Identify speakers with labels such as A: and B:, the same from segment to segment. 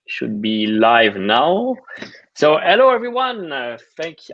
A: should be live now. So, hello everyone.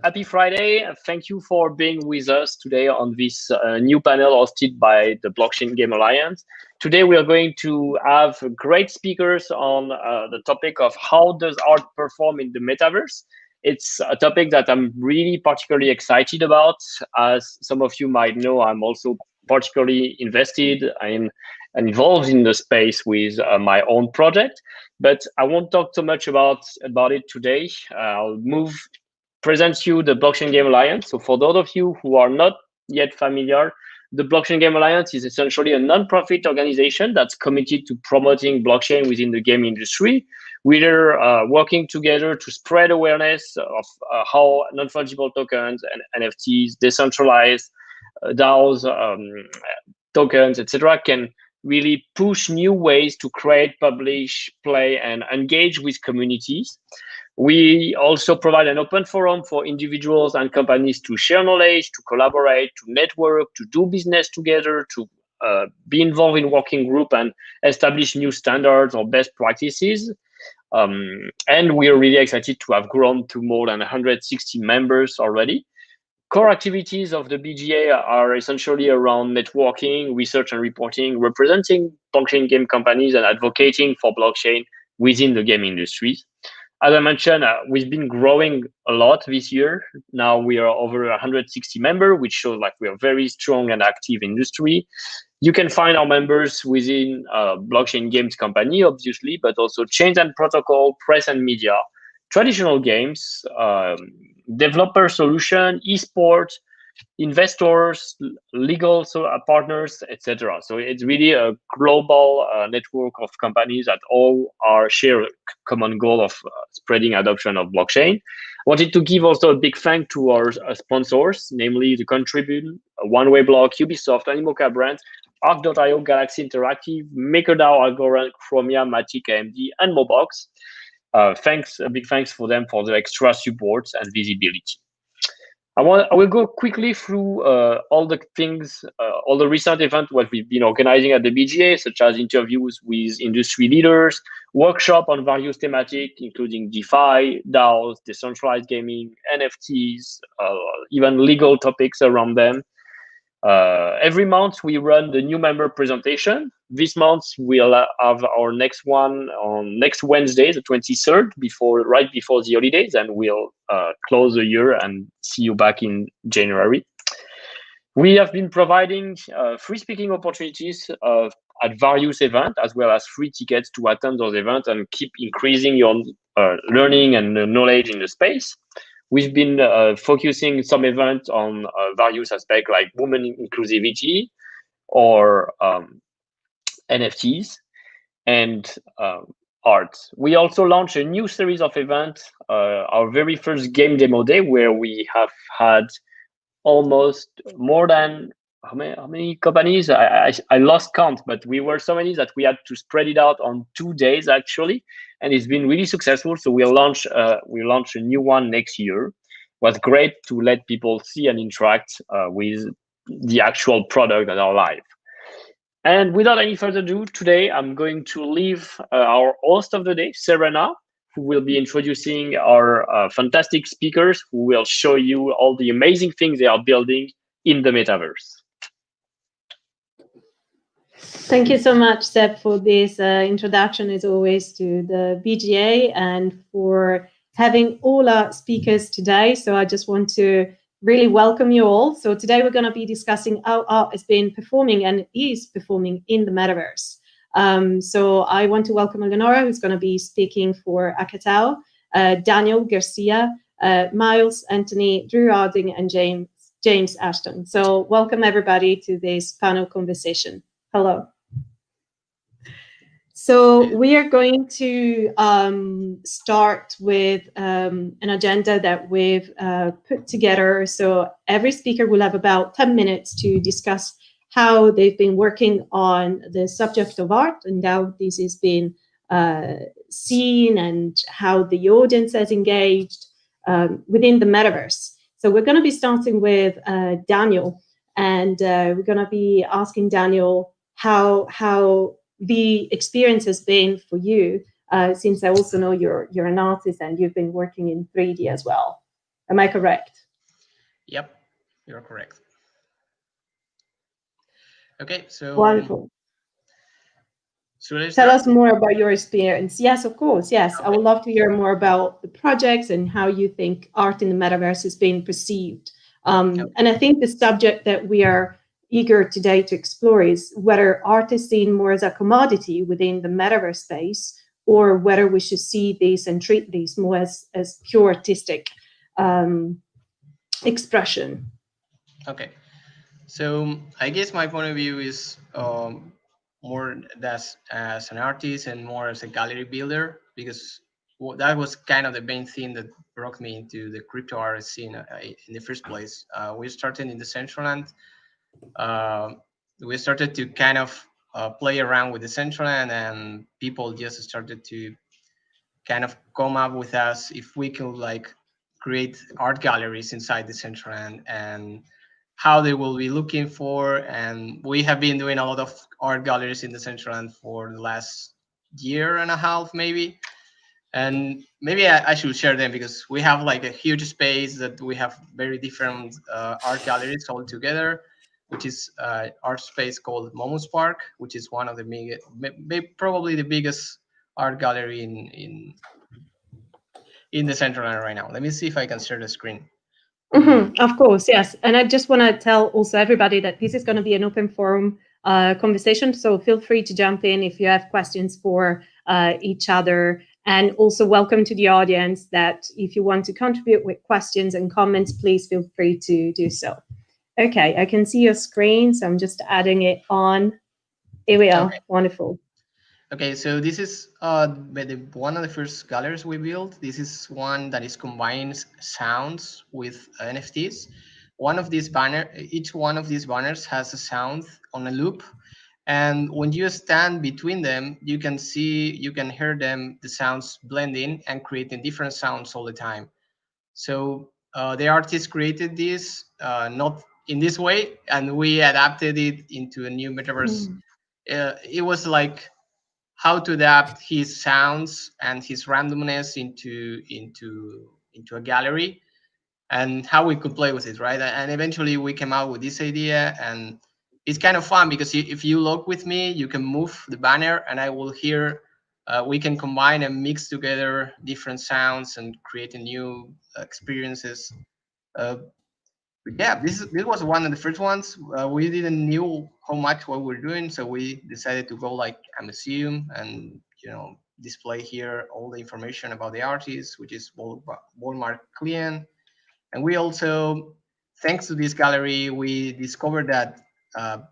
A: Happy Friday. Thank you for being with us today on this new panel hosted by the Blockchain Game Alliance. Today, we are going to have great speakers on the topic of how does art perform in the metaverse. It's a topic that I'm really particularly excited about. As some of you might know, I'm also particularly invested and involved in the space with my own project. But I won't talk too much about it today. I'll present you the Blockchain Game Alliance. So for those of you who are not yet familiar, the Blockchain Game Alliance is essentially a non-profit organization that's committed to promoting blockchain within the game industry. We're working together to spread awareness of how non-fungible tokens and NFTs, decentralized DAOs, tokens, etc., can really push new ways to create, publish, play, and engage with communities. We also provide an open forum for individuals and companies to share knowledge, to collaborate, to network, to do business together, to be involved in working group and establish new standards or best practices. And we are really excited to have grown to more than 160 members already. Core activities of the BGA are essentially around networking, research and reporting, representing blockchain game companies, and advocating for blockchain within the game industries. As I mentioned, we've been growing a lot this year. Now we are over 160 members, which shows like we are very strong and active industry. You can find our members within blockchain games company, obviously, but also Chains and Protocol, press and media, traditional games, developer solution, esports, investors, legal partners, etc. So it's really a global network of companies that all share a common goal of spreading adoption of blockchain. Wanted to give also a big thank to our sponsors, namely the Contribute, One Way Block, Ubisoft, Animoca Brands, Arc.io, Galaxy Interactive, MakerDAO, Algorand, Chromia, Matic, AMD, and Mobox. A big thanks for them for the extra support and visibility. I will go quickly through all the things, all the recent events what we've been organizing at the BGA, such as interviews with industry leaders, workshop on various thematics, including DeFi, DAOs, decentralized gaming, NFTs, even legal topics around them. Every month we run the new member presentation. This month we'll have our next one on next Wednesday, the 23rd, right before the holidays, and we'll close the year and see you back in January. We have been providing free speaking opportunities at various events, as well as free tickets to attend those events and keep increasing your learning and knowledge in the space. We've been focusing some events on various aspects like women inclusivity or NFTs and art. We also launched a new series of events, our very first game demo day, where we have had almost more than how many companies? I lost count, but we were so many that we had to spread it out on 2 days actually, and it's been really successful. So we'll launch a new one next year. It was great to let people see and interact with the actual product that are live. And without any further ado, today I'm going to leave our host of the day, Serena, who will be introducing our fantastic speakers who will show you all the amazing things they are building in the metaverse.
B: Thank you so much, Seb, for this introduction, as always, to the BGA and for having all our speakers today. So I just want to really welcome you all. So today we're going to be discussing how art has been performing and is performing in the metaverse. So I want to welcome Eleonora, who's going to be speaking for Hackatao, Daniel, Garcia, Miles, Anthony, Drew Harding, and James Ashton. So welcome everybody to this panel conversation. Hello. So we are going to start with an agenda that we've put together. So every speaker will have about 10 minutes to discuss how they've been working on the subject of art and how this has been seen and how the audience has engaged within the metaverse. So we're going to be starting with Daniel, and we're going to be asking Daniel how the experience has been for you since I also know you're an artist and you've been working in 3D as well. Am I correct?
C: Yep, you're correct. Okay, so
B: Wonderful.
C: should I
B: Tell
C: start?
B: us more about your experience. Yes, of course. Yes, I
C: Okay.
B: would love to hear more about the projects and how you think art in the metaverse is being perceived. And I think the subject that we are eager today to explore is whether art is seen more as a commodity within the metaverse space, or whether we should see these and treat these more as pure artistic expression.
C: Okay. So I guess my point of view is more as an artist and more as a gallery builder, because that was kind of the main thing that brought me into the crypto art scene in the first place. We started in the Decentraland. Uh, we started to kind of play around with the Decentraland, and people just started to kind of come up with us if we could like create art galleries inside the Decentraland, and how they will be looking for. And we have been doing a lot of art galleries in the Decentraland for the last year and a half, maybe. And maybe I should share them, because we have like a huge space that we have very different art galleries all together, which is art space called Momus Park, which is one of the probably the biggest art gallery in the Central Line right now. Let me see if I can share the screen.
B: Of course, yes. And I just want to tell also everybody that this is going to be an open forum conversation. So feel free to jump in if you have questions for each other. And also welcome to the audience that if you want to contribute with questions and comments, please feel free to do so. Okay, I can see your screen, so I'm just adding it on. Here we are. Okay. Wonderful.
C: Okay, so this is one of the first galleries we built. This is one that is combines sounds with NFTs. Each one of these banners has a sound on a loop, and when you stand between them, you can hear the sounds blending and creating different sounds all the time. So the artist created this not in this way, and we adapted it into a new metaverse. It was like how to adapt his sounds and his randomness into a gallery, and how we could play with it, right? And eventually we came out with this idea, and it's kind of fun because if you look with me, you can move the banner and I will hear. We can combine and mix together different sounds and create new experiences. Yeah, this was one of the first ones. We didn't knew how much what we're doing, so we decided to go like a museum and display here all the information about the artist, which is Walmart Client. And we also, thanks to this gallery, we discovered that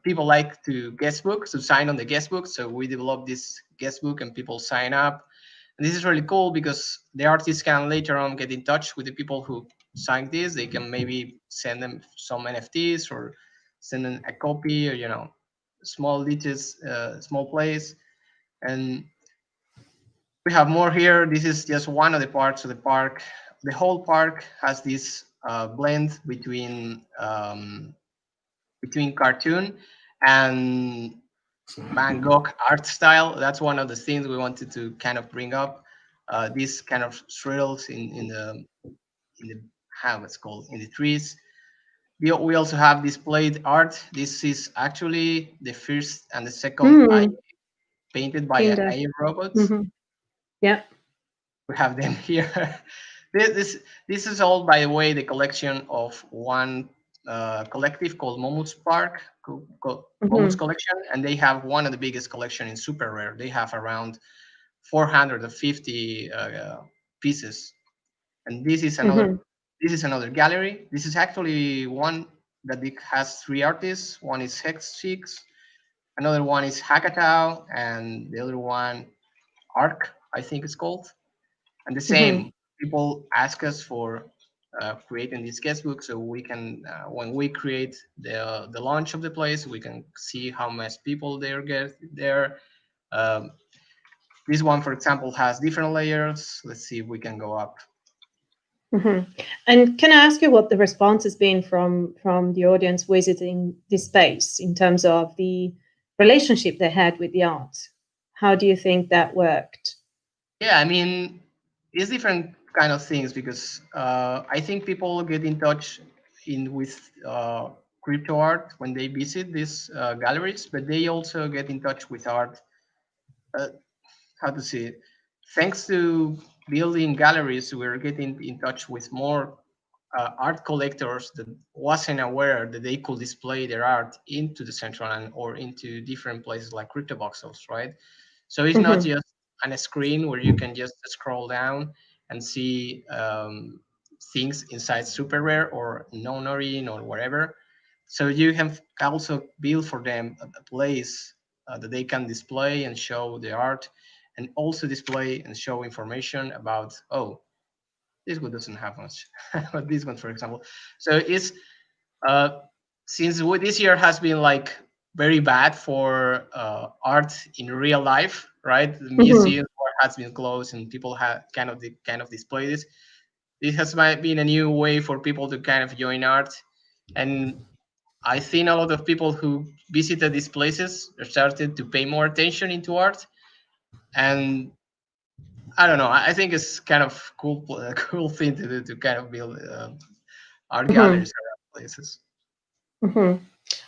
C: people like to guestbook, to sign on the guestbook. So we developed this guestbook and people sign up. And this is really cool because the artists can later on get in touch with the people who signed this. They can maybe send them some NFTs or send them a copy, or small details, small place. And we have more here. This is just one of the parts of the park. The whole park has this blend between cartoon and Van Gogh art style. That's one of the things we wanted to kind of bring up. These kind of swirls in the how it's called, in the trees. We also have displayed art. This is actually the first and the second eye painted by AI robots.
B: Yeah.
C: We have them here. this is all, by the way, the collection of one collective called Momus Park, Momus Collection, and they have one of the biggest collection in super rare. They have around 450 pieces, and this is another gallery. This is actually one that has three artists. One is Hex6, another one is Hackatao, and the other one Arc, I think it's called. And the same, people ask us for creating this guestbook, so we can, when we create the launch of the place, we can see how much people get there. This one, for example, has different layers. Let's see if we can go up.
B: And can I ask you what the response has been from the audience visiting this space in terms of the relationship they had with the art? How do you think that worked?
C: Yeah, I mean, it's different kind of things because I think people get in touch with crypto art when they visit these galleries, but they also get in touch with art. Uh, how to say it? Thanks to building galleries, we're getting in touch with more art collectors that wasn't aware that they could display their art into the central and or into different places like crypto voxels, right? So it's not just on a screen where you can just scroll down and see things inside super rare or non-origin or whatever. So you have also built for them a place that they can display and show the art, and also display and show information about, oh, this one doesn't have much, but this one, for example. So it's since this year has been like very bad for art in real life, right? The museum has been closed and people have kind of display this. This has been a new way for people to kind of join art, and I think a lot of people who visited these places started to pay more attention into art, and I don't know. I think it's kind of cool, a cool thing to do to kind of build art galleries around places.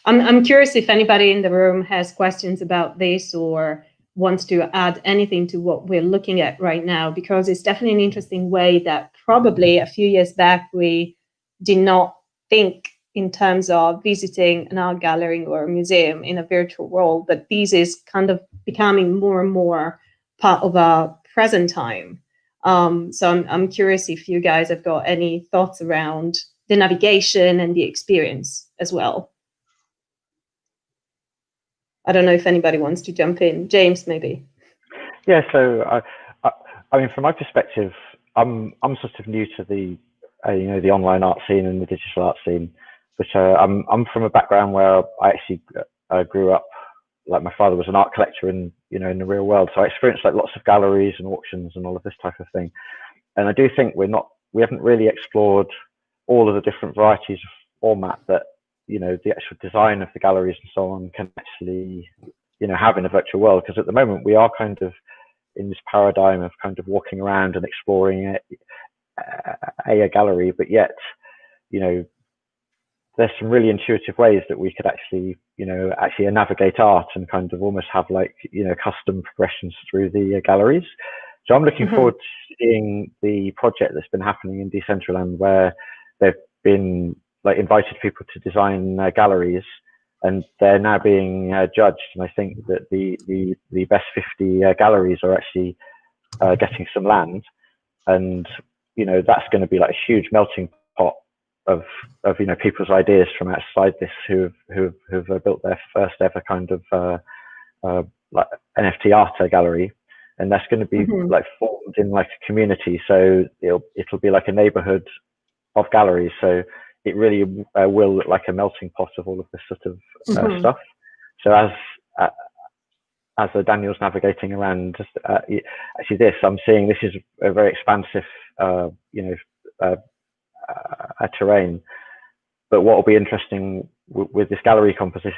B: I'm curious if anybody in the room has questions about this or wants to add anything to what we're looking at right now, because it's definitely an interesting way that probably a few years back we did not think in terms of visiting an art gallery or a museum in a virtual world, but this is kind of becoming more and more part of our present time. So I'm curious if you guys have got any thoughts around the navigation and the experience as well. I don't know if anybody wants to jump in. James, maybe.
D: Yeah, so I mean, from my perspective, I'm sort of new to the the online art scene and the digital art scene, but I'm from a background where I actually grew up. Like my father was an art collector in in the real world, so I experienced like lots of galleries and auctions and all of this type of thing. And I do think we haven't really explored all of the different varieties of format that the actual design of the galleries and so on can actually have in a virtual world, because at the moment we are kind of in this paradigm of kind of walking around and exploring a gallery, but yet there's some really intuitive ways that we could actually actually navigate art and kind of almost have like custom progressions through the galleries. So I'm looking forward to seeing the project that's been happening in Decentraland, where they've been like invited people to design galleries, and they're now being judged. And I think that the best 50 galleries are actually getting some land, and that's going to be like a huge melting pot of people's ideas from outside this who've built their first ever kind of like NFT art gallery. And that's going to be like formed in like a community, so it'll be like a neighborhood of galleries. So it really will look like a melting pot of all of this sort of stuff. So as Daniel's navigating around, actually I'm seeing this is a very expansive, terrain. But what will be interesting with this gallery competition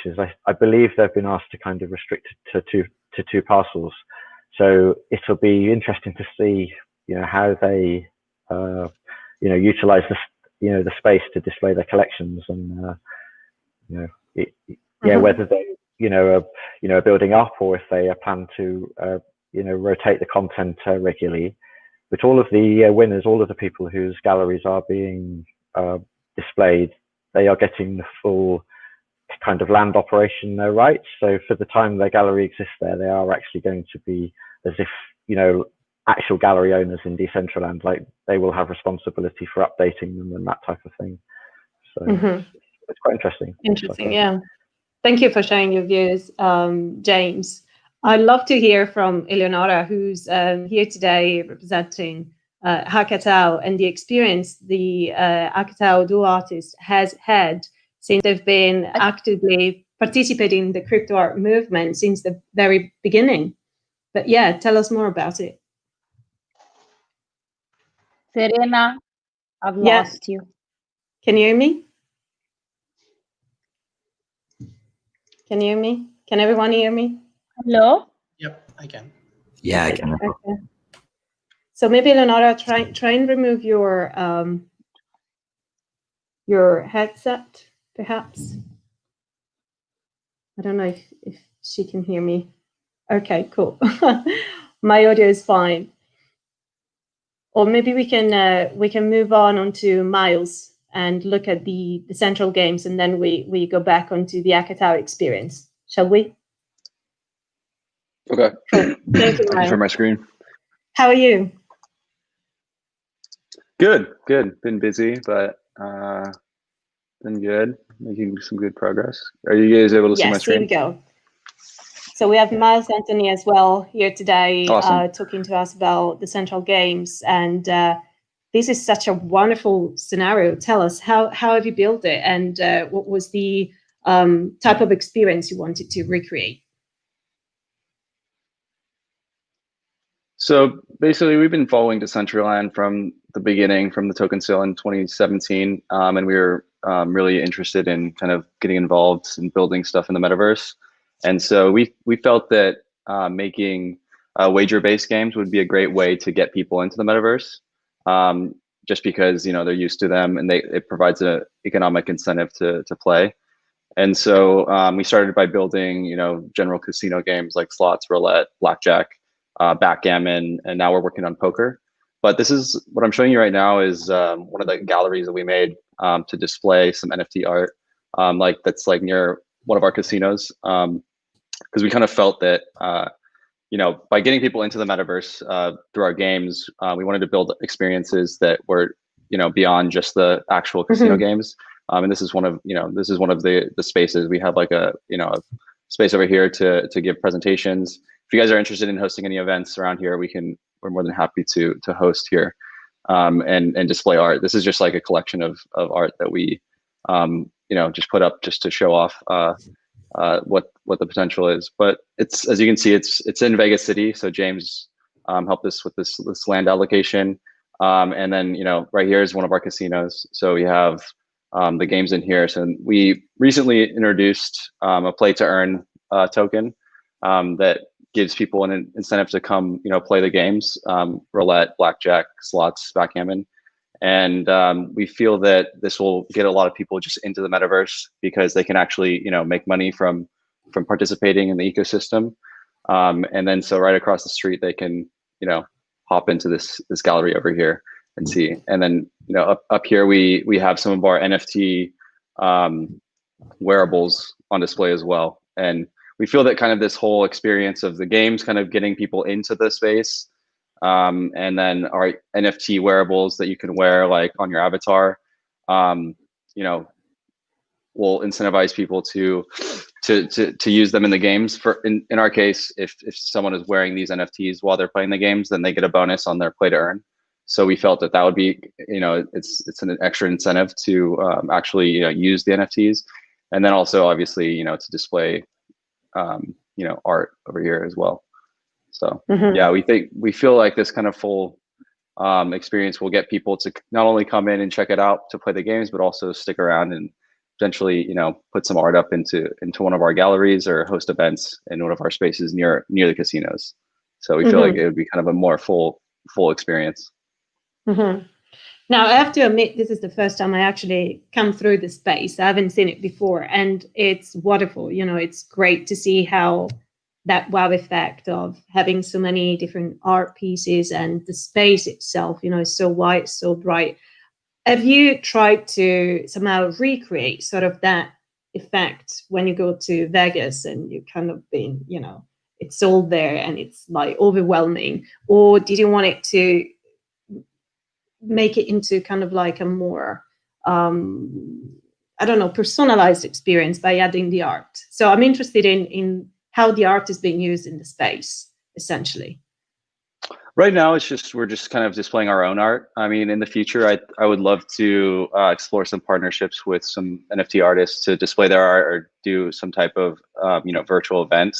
D: is I believe they've been asked to kind of restrict it to two parcels. So it'll be interesting to see, how they, utilize the space to display their collections, and whether they, are building up, or if they plan to, rotate the content regularly. But all of the winners, all of the people whose galleries are being displayed, they are getting the full kind of land operation rights. So for the time their gallery exists there, they are actually going to be as if, actual gallery owners in Decentraland, like they will have responsibility for updating them and that type of thing. So it's quite interesting.
B: Interesting, yeah. Thank you for sharing your views, James. I'd love to hear from Eleonora, who's here today representing Hackatao, and the experience the Hackatao Duo artist has had since they've been actively participating in the crypto art movement since the very beginning. But yeah, tell us more about it.
E: Serena, I've lost you.
B: Can you hear me? Can you hear me? Can everyone hear me?
E: Hello?
C: Yep, I can.
F: Yeah, I can.
B: Okay. So maybe Leonardo, try and remove your headset, perhaps. I don't know if she can hear me. Okay, cool. My audio is fine. Or maybe we can move on onto Miles and look at the central games, and then we go back onto the Hackatao experience. Shall we?
G: Okay.
B: Cool. Thank you,
G: I'll
B: Miles.
G: share my screen.
B: How are you?
G: Good. Been busy, but been good. Making some good progress. Are you guys able to see my
B: Yes, here
G: screen?
B: we go. So we have Miles Anthony as well here today,
G: Awesome.
B: talking to us about the central games. And this is such a wonderful scenario. Tell us, how have you built it, and what was the type of experience you wanted to recreate?
G: So basically, we've been following Decentraland from the beginning, from the token sale in 2017, and we were really interested in kind of getting involved in building stuff in the metaverse. And so we felt that making wager-based games would be a great way to get people into the metaverse, just because they're used to them, and it provides an economic incentive to play. And so we started by building general casino games like slots, roulette, blackjack, backgammon, and now we're working on poker. But this is what I'm showing you right now is one of the galleries that we made to display some NFT art, that's like near one of our casinos, because we kind of felt that by getting people into the metaverse through our games, we wanted to build experiences that were beyond just the actual casino games. And this is one of the spaces. We have like a space over here to give presentations. If you guys are interested in hosting any events around here, we're more than happy to host here and display art. This is just like a collection of art that we just put up just to show off what the potential is. But it's, as you can see, it's in Vegas City. So James helped us with this land allocation. And then right here is one of our casinos. So we have the games in here. So we recently introduced a play to earn token that gives people an incentive to come play the games, roulette, blackjack, slots, backgammon. And we feel that this will get a lot of people just into the metaverse because they can actually make money from participating in the ecosystem. And then so right across the street they can hop into this gallery over here and see. And then up here we have some of our NFT wearables on display as well. And we feel that kind of this whole experience of the games kind of getting people into the space, and then our NFT wearables that you can wear like on your avatar, will incentivize people to use them in the games. In our case, if someone is wearing these NFTs while they're playing the games, then they get a bonus on their play to earn. So we felt that would be it's an extra incentive to actually use the NFTs, and then also obviously to display art over here as well. So yeah, we feel like this kind of full experience will get people to not only come in and check it out to play the games, but also stick around and potentially put some art up into one of our galleries or host events in one of our spaces near the casinos. So we feel like it would be kind of a more full experience.
B: Now, I have to admit, this is the first time I actually come through the space. I haven't seen it before, and it's wonderful. It's great to see how that wow effect of having so many different art pieces and the space itself, is so wide, so bright. Have you tried to somehow recreate sort of that effect when you go to Vegas and you kind of been, it's all there and it's like overwhelming? Or did you want it to make it into kind of like a more personalized experience by adding the art? So I'm interested in how the art is being used in the space, essentially.
G: Right now, we're just kind of displaying our own art. I mean, in the future, I would love to explore some partnerships with some NFT artists to display their art or do some type of virtual event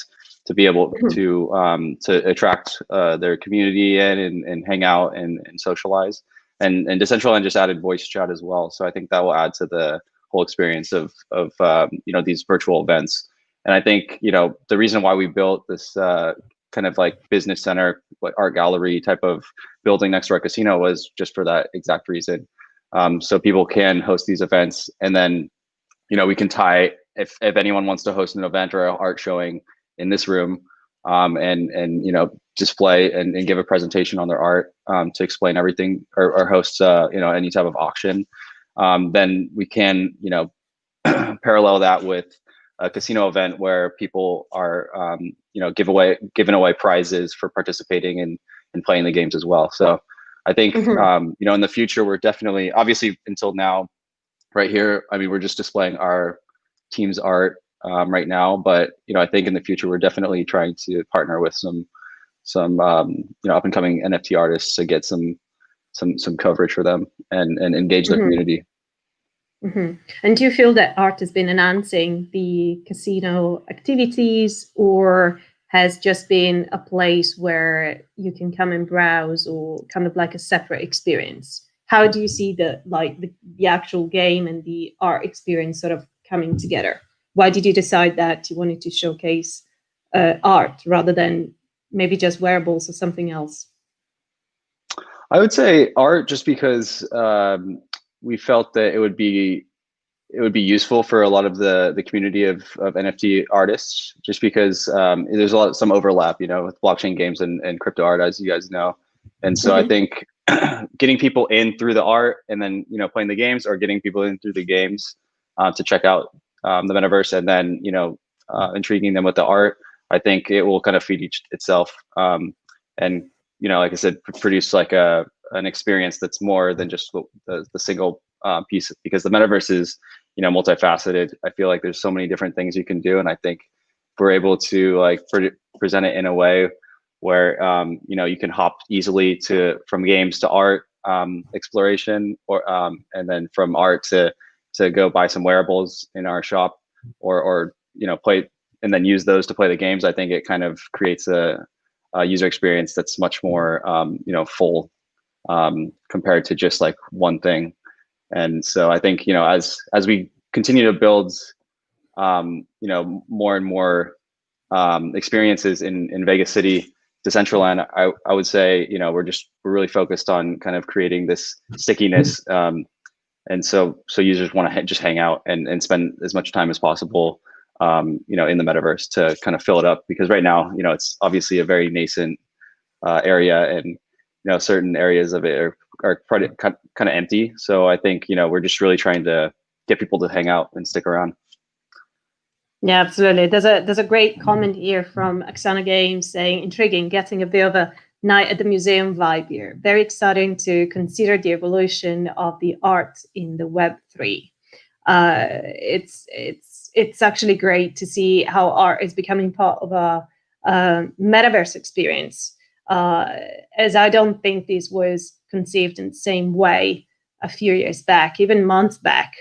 G: to be able to attract their community in and hang out and socialize. And Decentraland just added voice chat as well. So I think that will add to the whole experience of these virtual events. And I think the reason why we built this kind of like business center, like art gallery type of building next to our casino was just for that exact reason. So people can host these events, and then, you know, we can tie, if anyone wants to host an event or an art showing in this room, and you know, display and give a presentation on their art, to explain everything, or host you know, any type of auction, then we can, you know, parallel that with a casino event where people are you know, giving away prizes for participating and playing the games as well. So I think you know, in the future, we're definitely, obviously until now, right here, I mean, we're just displaying our team's art right now, but you know, I think in the future we're definitely trying to partner with some you know, up and coming NFT artists to get some coverage for them and engage the community.
B: And do you feel that art has been enhancing the casino activities, or has just been a place where you can come and browse, or kind of like a separate experience? How do you see the actual game and the art experience sort of coming together? Why did you decide that you wanted to showcase art rather than maybe just wearables or something else?
G: I would say art, just because we felt that it would be useful for a lot of the community of NFT artists, just because there's some overlap, you know, with blockchain games and crypto art, as you guys know. And so I think getting people in through the art and then, you know, playing the games, or getting people in through the games to check out the metaverse, and then, you know, intriguing them with the art, I think it will kind of feed itself. And, you know, like I said, produce like an experience that's more than just the single piece, because the metaverse is, you know, multifaceted. I feel like there's so many different things you can do, and I think if we're able to like present it in a way where you know, you can hop easily from games to art exploration, or and then from art to go buy some wearables in our shop, or you know, play and then use those to play the games, I think it kind of creates a user experience that's much more you know, full, compared to just like one thing. And so I think, you know, as we continue to build you know, more and more experiences in Vegas City, Decentraland, I would say, you know, we're really focused on kind of creating this stickiness, and so users want to just hang out and spend as much time as possible, you know, in the metaverse to kind of fill it up, because right now, you know, it's obviously a very nascent area, and you know, certain areas of it are kind of empty. So I think, you know, we're just really trying to get people to hang out and stick around.
B: Yeah, absolutely. There's a great comment here from Axana Games saying, intriguing, getting a bit of a night at the museum vibe here. Very exciting to consider the evolution of the art in the Web3. It's actually great to see how art is becoming part of a metaverse experience, as I don't think this was conceived in the same way a few years back, even months back.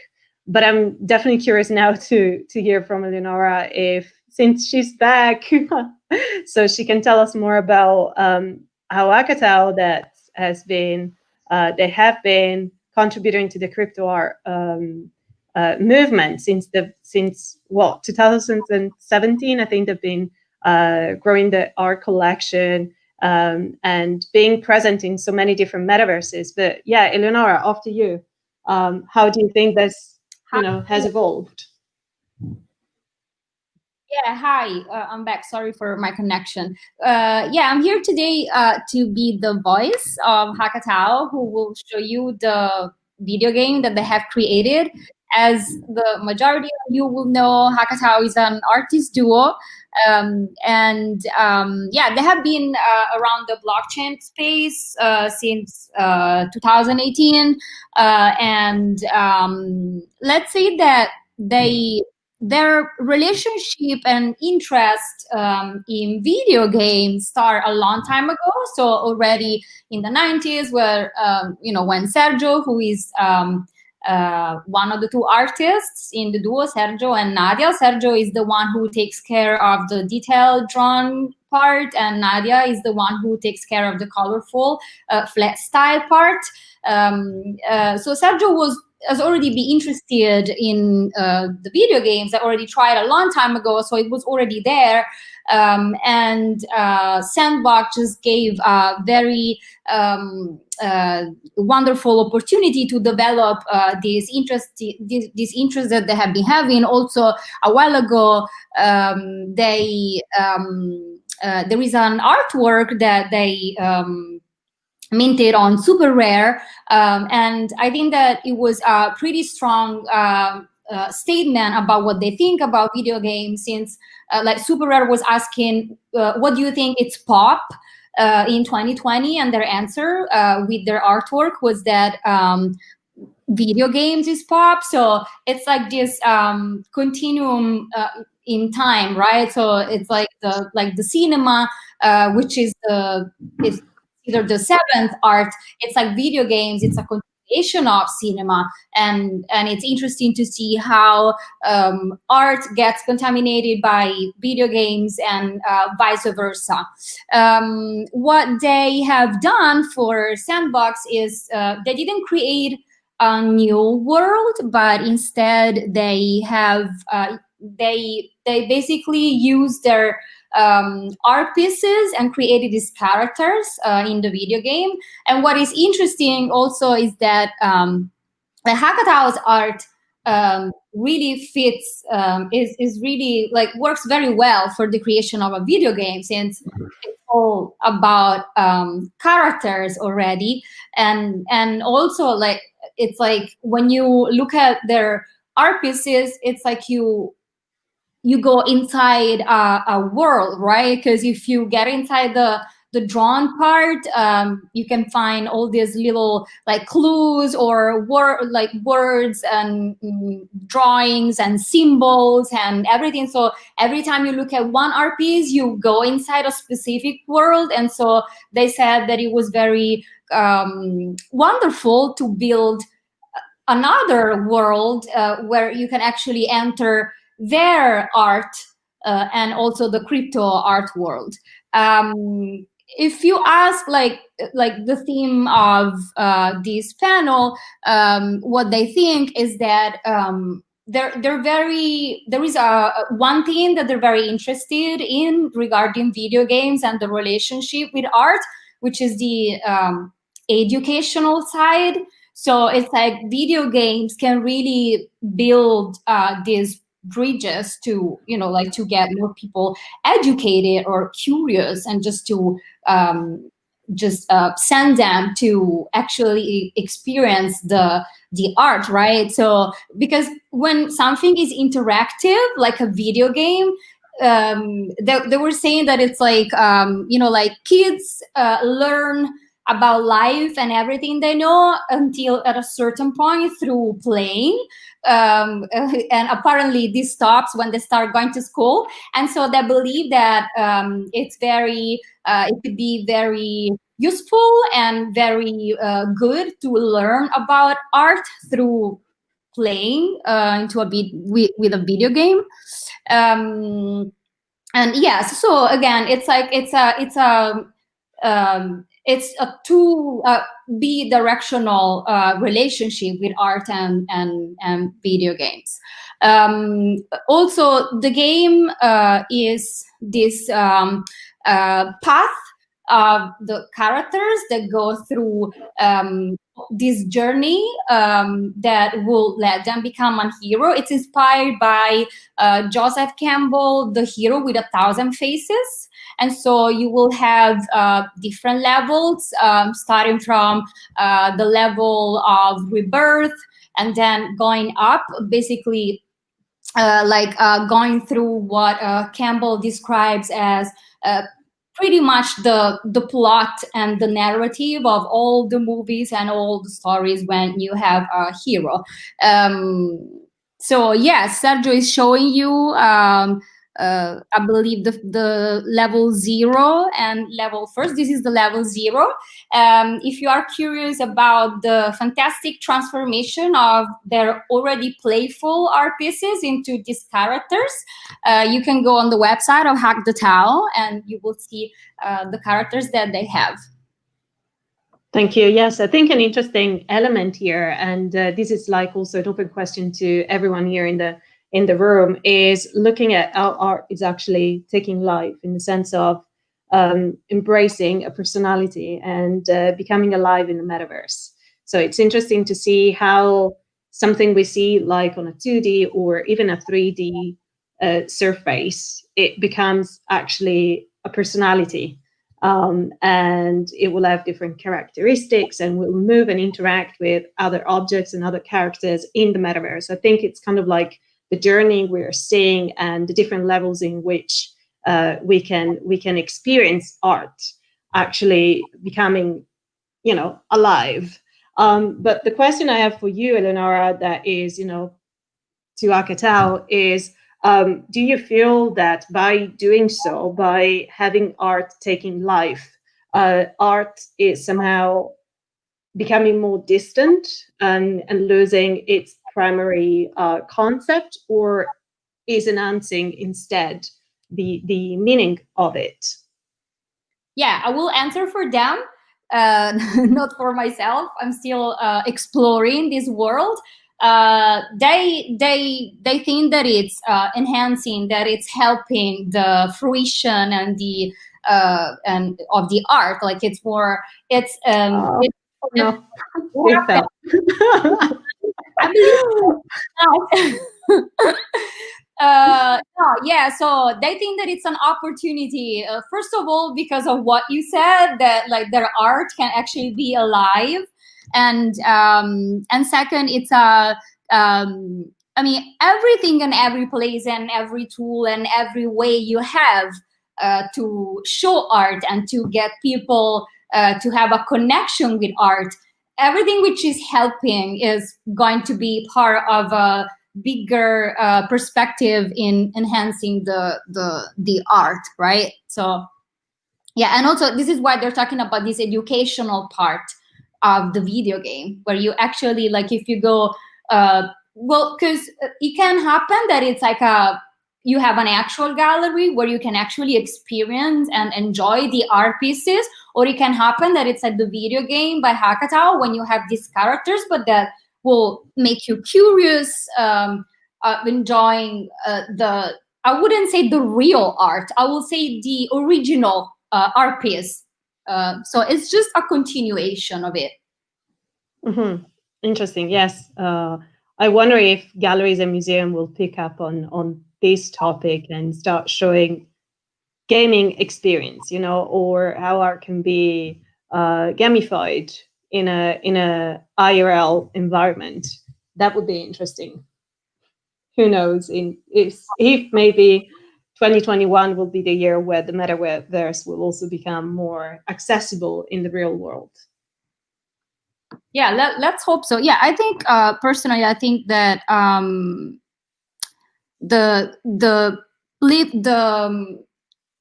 B: But I'm definitely curious now to hear from Eleonora, since she's back, so she can tell us more about how Hackatao they have been contributing to the crypto art movement since 2017. I think they've been growing the art collection and being present in so many different metaverses. But yeah, Eleonora, after you, how do you think this has evolved?
F: Yeah, hi, I'm back. Sorry for my connection. Yeah, I'm here today to be the voice of Hackatao, who will show you the video game that they have created. As the majority of you will know, Hackatao is an artist duo. Yeah, they have been around the blockchain space since 2018. Let's say that their relationship and interest in video games start a long time ago. So already in the 90s, where when Sergio, who is one of the two artists in the duo, Sergio and Nadia. Sergio is the one who takes care of the detailed drawn part, and Nadia is the one who takes care of the colorful flat style part. So Sergio was has already been interested in the video games. I already tried a long time ago, so it was already there. And Sandbox just gave a very wonderful opportunity to develop this interest that they have been having. Also, a while ago, there is an artwork that they minted on Super Rare, and I think that it was a pretty strong statement about what they think about video games, since like Super Rare was asking, what do you think it's pop in 2020, and their answer with their artwork was that video games is pop. So it's like this continuum in time, right? So it's like the cinema, which is it's either the seventh art. It's like video games. It's a continuation of cinema, and it's interesting to see how art gets contaminated by video games and vice versa. What they have done for Sandbox is they didn't create a new world, but instead they have they basically use their art pieces and created these characters in the video game. And what is interesting also is that the Hackatao's art really fits, is really like works very well for the creation of a video game, since it's all about characters already, and also like it's like when you look at their art pieces, it's like you go inside a world, right? Because if you get inside the drawn part, you can find all these little like clues or words and drawings and symbols and everything. So every time you look at one art piece, you go inside a specific world. And so they said that it was very wonderful to build another world where you can actually enter their art and also the crypto art world. If you ask like the theme of this panel, what they think is that there is one thing that they're very interested in regarding video games and the relationship with art, which is the educational side. So it's like video games can really build these bridges to, like to get more people educated or curious, and just to send them to actually experience the art, right? So because when something is interactive, like a video game, they were saying that it's like like kids learn about life and everything they know until at a certain point through playing. And apparently this stops when they start going to school. And so they believe that it's very, it could be very useful and very good to learn about art through playing with a video game. And yes, so again, it's like it's a two bi-directional relationship with art and video games. Also, the game is this path of the characters that go through this journey that will let them become a hero. It's inspired by Joseph Campbell, The Hero with 1,000 Faces. And so you will have different levels, starting from the level of rebirth and then going up, basically going through what Campbell describes as pretty much the plot and the narrative of all the movies and all the stories when you have a hero. So yes, Sergio is showing you I believe the level 0 and level first. This is the level 0. If you are curious about the fantastic transformation of their already playful art pieces into these characters, you can go on the website of Hackatao and you will see the characters that they have.
B: Thank you. Yes, I think an interesting element here, and this is like also an open question to everyone here in the room, is looking at how art is actually taking life in the sense of embracing a personality and becoming alive in the metaverse. So it's interesting to see how something we see like on a 2D or even a 3D surface, it becomes actually a personality. And it will have different characteristics and will move and interact with other objects and other characters in the metaverse. I think it's kind of like the journey we're seeing and the different levels in which we can experience art actually becoming, alive. But the question I have for you, Eleonora, that is, to Hackatao is, do you feel that by doing so, by having art taking life, art is somehow becoming more distant and losing its primary concept, or is enhancing instead the meaning of it?
F: Yeah, I will answer for them, not for myself. I'm still exploring this world. They think that it's enhancing, that it's helping the fruition and the and of the art. Like it's more, it's
B: no.
F: Yeah, so they think that it's an opportunity, first of all because of what you said, that like their art can actually be alive, and second, it's a I mean, everything and every place and every tool and every way you have to show art and to get people to have a connection with art, everything which is helping is going to be part of a bigger perspective in enhancing the art, right? So yeah, and also this is why they're talking about this educational part of the video game, where you actually, like, if you go well, because it can happen that it's like you have an actual gallery where you can actually experience and enjoy the art pieces, or it can happen that it's like the video game by Hackatao when you have these characters, but that will make you curious, enjoying I wouldn't say the real art, I will say the original art piece. So it's just a continuation of it.
B: Mm-hmm. Interesting. Yes. I wonder if galleries and museums will pick up on this topic and start showing gaming experience, or how art can be gamified in a IRL environment. That would be interesting. Who knows? If maybe 2021 will be the year where the metaverse will also become more accessible in the real world.
F: Yeah, let's hope so. Yeah, I think personally, I think that the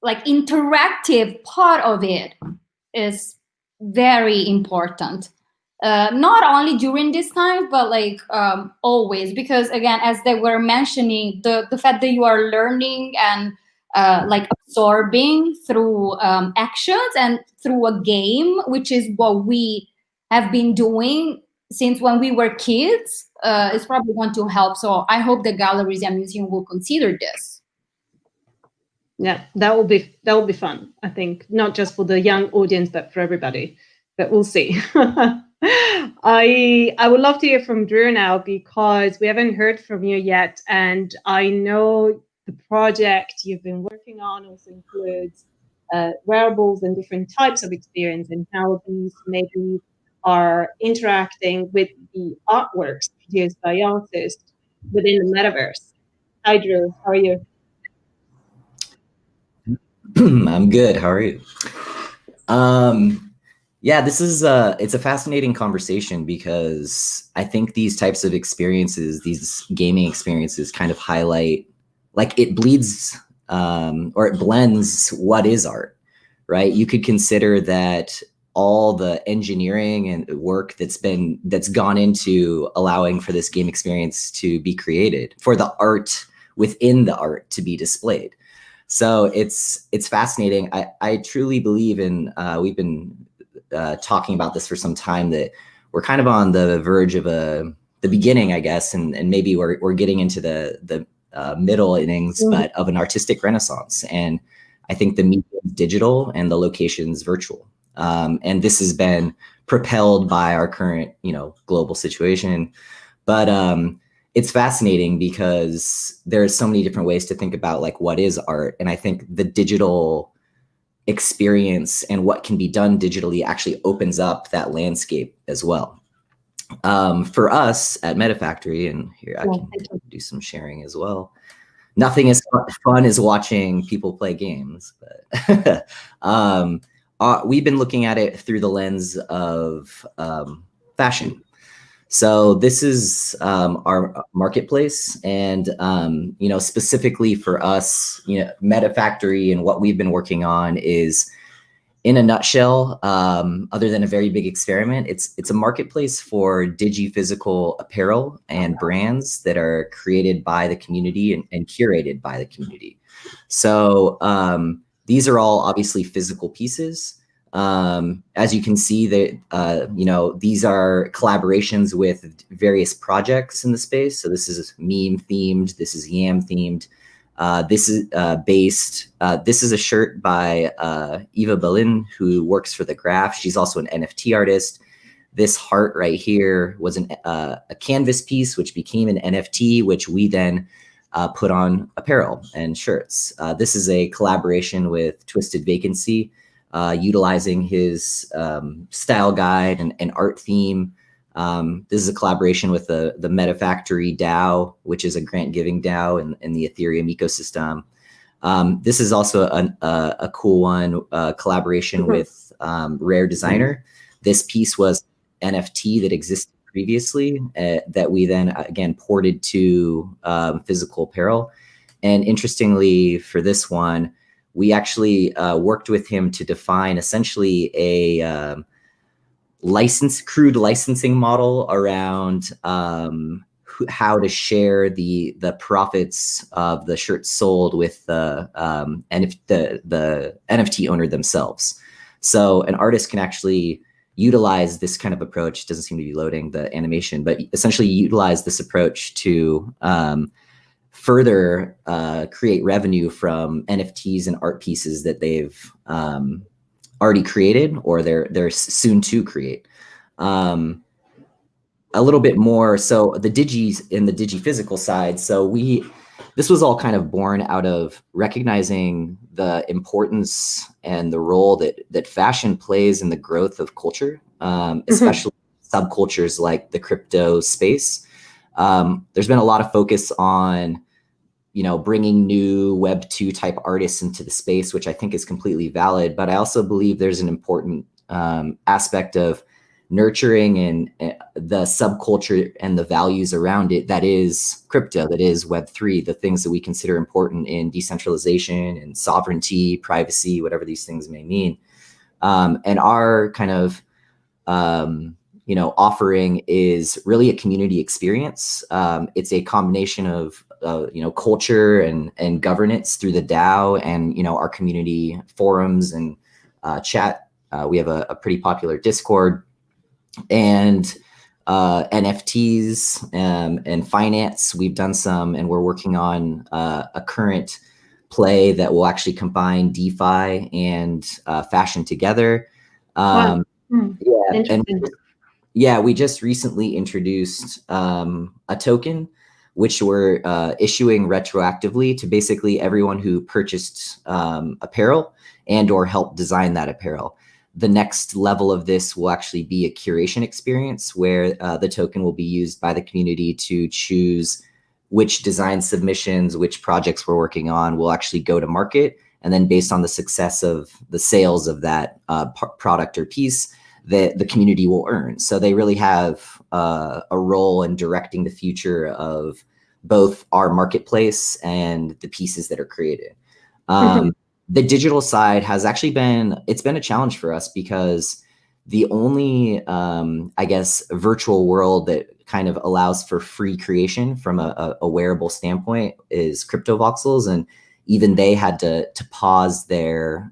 F: like interactive part of it is very important. Not only during this time, but like always, because again, as they were mentioning, the fact that you are learning and like absorbing through actions and through a game, which is what we have been doing since when we were kids, is probably going to help. So I hope the galleries and museums will consider this.
B: Yeah, that will be fun. I think not just for the young audience, but for everybody. But we'll see. I would love to hear from Drew now, because we haven't heard from you yet, and I know the project you've been working on also includes wearables and different types of experience, and how these maybe are interacting with the artworks produced by artists within the metaverse. Hi, Drew. How are you?
H: I'm good. How are you? Yeah, this is it's a fascinating conversation, because I think these types of experiences, these gaming experiences, kind of highlight, like, it bleeds or it blends what is art, right? You could consider that all the engineering and work that's gone into allowing for this game experience to be created, for the art within the art to be displayed. So it's fascinating. I truly believe in, we've been talking about this for some time, that we're kind of on the verge of the beginning, I guess, and maybe we're getting into the middle innings, but of an artistic renaissance. And I think the medium is digital and the location's virtual. And this has been propelled by our current, global situation. But it's fascinating because there's so many different ways to think about like what is art. And I think the digital experience and what can be done digitally actually opens up that landscape as well. For us at MetaFactory, and here I can do some sharing as well. Nothing as fun as watching people play games, but we've been looking at it through the lens of fashion. So this is our marketplace, and specifically for us, MetaFactory and what we've been working on is, in a nutshell, other than a very big experiment, it's a marketplace for digi-physical apparel and brands that are created by the community and curated by the community. So these are all obviously physical pieces. As you can see, that these are collaborations with various projects in the space. So this is meme themed. This is yam themed. This is this is a shirt by Eva Berlin, who works for The Graph. She's also an NFT artist. This heart right here was a canvas piece, which became an NFT, which we then put on apparel and shirts. This is a collaboration with Twisted Vacancy, utilizing his style guide and art theme. This is a collaboration with the MetaFactory DAO, which is a grant giving DAO in the Ethereum ecosystem. This is also a cool one, collaboration with Rare Designer. This piece was NFT that existed previously that we then again ported to physical apparel. And interestingly, for this one, we actually worked with him to define essentially a crude licensing model around how to share the profits of the shirts sold with the NFT owner themselves. So an artist can actually utilize this kind of approach. It doesn't seem to be loading the animation, but essentially utilize this approach to further create revenue from NFTs and art pieces that they've already created or they're soon to create. A little bit more, so the digis in the digi-physical side. So this was all kind of born out of recognizing the importance and the role that fashion plays in the growth of culture, especially subcultures like the crypto space. There's been a lot of focus on bringing new Web 2 type artists into the space, which I think is completely valid. But I also believe there's an important aspect of nurturing and the subculture and the values around it that is crypto, that is Web 3, the things that we consider important in decentralization and sovereignty, privacy, whatever these things may mean. And our kind of offering is really a community experience. It's a combination of culture and governance through the DAO and our community forums and chat. We have a pretty popular Discord, and NFTs and finance. We've done some, and we're working on a current play that will actually combine DeFi and fashion together.
B: Wow.
H: We just recently introduced a token which we're issuing retroactively to basically everyone who purchased apparel and or helped design that apparel. The next level of this will actually be a curation experience where the token will be used by the community to choose which design submissions, which projects we're working on will actually go to market. And then based on the success of the sales of that product or piece, the community will earn. So they really have a role in directing the future of both our marketplace and the pieces that are created. The digital side has actually been a challenge for us because the only, virtual world that kind of allows for free creation from a wearable standpoint is Crypto Voxels. And even they had to pause their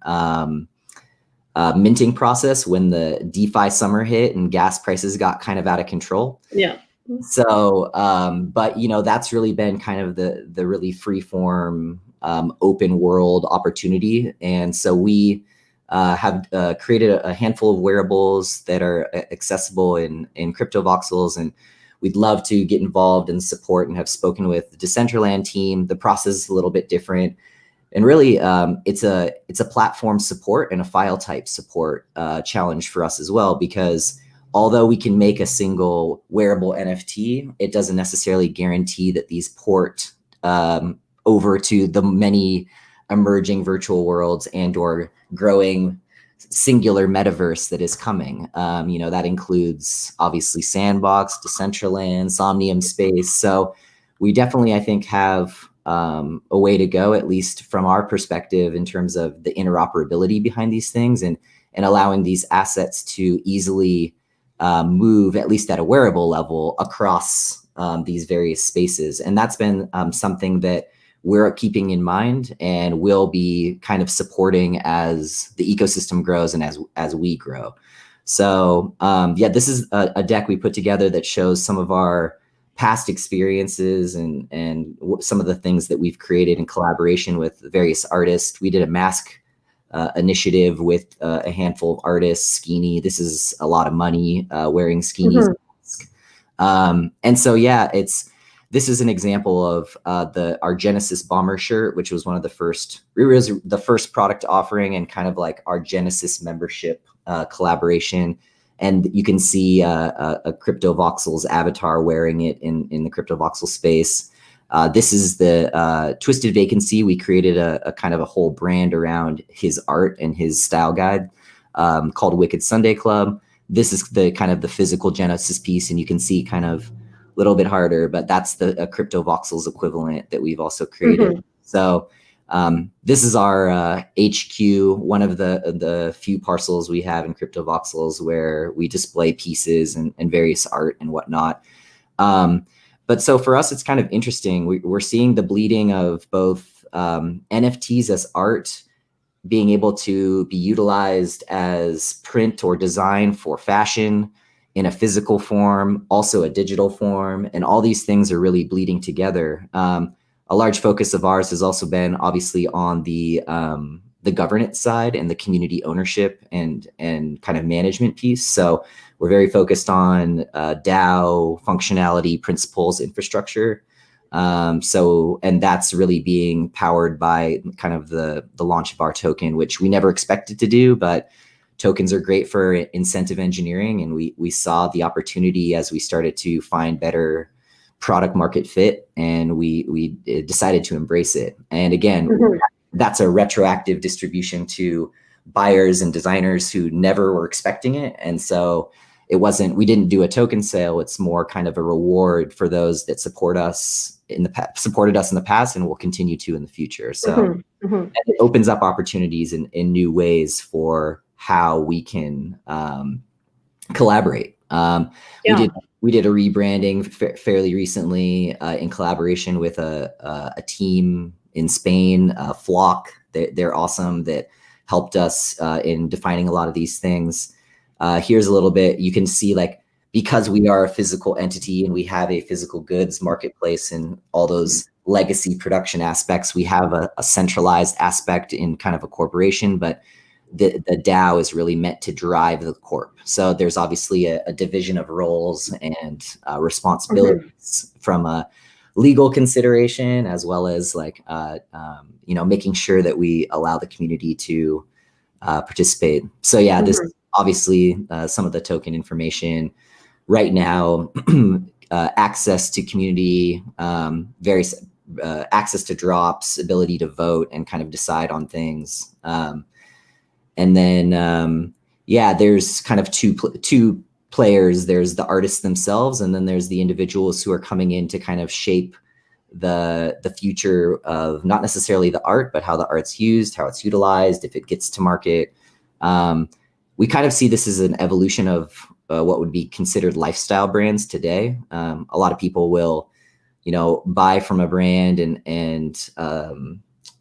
H: minting process when the DeFi summer hit and gas prices got kind of out of control.
B: Yeah.
H: So, but you know, that's really been kind of the really free form, open world opportunity. And so we have created a handful of wearables that are accessible in crypto voxels, and we'd love to get involved and support, and have spoken with the Decentraland team. The process is a little bit different. And really, it's a platform support and a file type support challenge for us as well, because although we can make a single wearable NFT, it doesn't necessarily guarantee that these port over to the many emerging virtual worlds and or growing singular metaverse that is coming. You know, that includes obviously Sandbox, Decentraland, Somnium Space. So we definitely, I think, have a way to go, at least from our perspective, in terms of the interoperability behind these things, and allowing these assets to easily move, at least at a wearable level, across these various spaces. And that's been something that we're keeping in mind and will be kind of supporting as the ecosystem grows and as we grow. So yeah, this is a deck we put together that shows some of our past experiences and some of the things that we've created in collaboration with various artists. We did a mask initiative with a handful of artists. Skeeny, this is a lot of money wearing Skeeny's mask. And so yeah, this is an example of our Genesis bomber shirt, which was one of the first, the first product offering, and kind of like our Genesis membership collaboration. And you can see a Crypto Voxels avatar wearing it in the Crypto Voxel space. This is the Twisted Vacancy. We created a kind of a whole brand around his art and his style guide called Wicked Sunday Club. This is the kind of the physical Genesis piece, and you can see kind of a little bit harder, but that's the Crypto Voxels equivalent that we've also created. So this is our HQ, one of the few parcels we have in Crypto Voxels where we display pieces and various art and whatnot. But so for us, it's kind of interesting. We're seeing the bleeding of both NFTs as art being able to be utilized as print or design for fashion in a physical form, also a digital form, and all these things are really bleeding together. A large focus of ours has also been obviously on the governance side and the community ownership and kind of management piece. So we're very focused on DAO functionality, principles, infrastructure. And that's really being powered by kind of the launch of our token, which we never expected to do, but tokens are great for incentive engineering. And we saw the opportunity as we started to find better product market fit, and we decided to embrace it. And again, that's a retroactive distribution to buyers and designers who never were expecting it. And so we didn't do a token sale. It's more kind of a reward for those that supported us in the past and will continue to in the future. So and it opens up opportunities in new ways for how we can collaborate. We did a rebranding fairly recently in collaboration with a team in Spain, Flock. They're awesome, that helped us in defining a lot of these things. Here's a little bit. You can see, like, because we are a physical entity and we have a physical goods marketplace and all those legacy production aspects, we have a centralized aspect in kind of a corporation, but the DAO is really meant to drive the corp. So there's obviously a division of roles and responsibilities from a legal consideration, as well as like making sure that we allow the community to participate. So yeah, this obviously some of the token information right now, access to community, various access to drops, ability to vote and kind of decide on things. And then, there's kind of two players. There's the artists themselves, and then there's the individuals who are coming in to kind of shape the future of not necessarily the art, but how the art's used, how it's utilized, if it gets to market. We kind of see this as an evolution of what would be considered lifestyle brands today. A lot of people will, buy from a brand and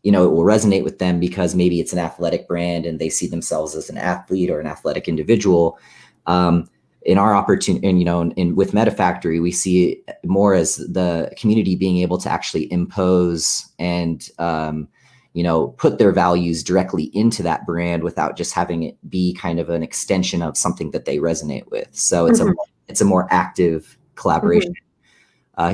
H: you know, it will resonate with them because maybe it's an athletic brand and they see themselves as an athlete or an athletic individual. In our opportunity, and, you know, with MetaFactory, we see it more as the community being able to actually impose and, you know, put their values directly into that brand without just having it be kind of an extension of something that they resonate with. So it's a more active collaboration.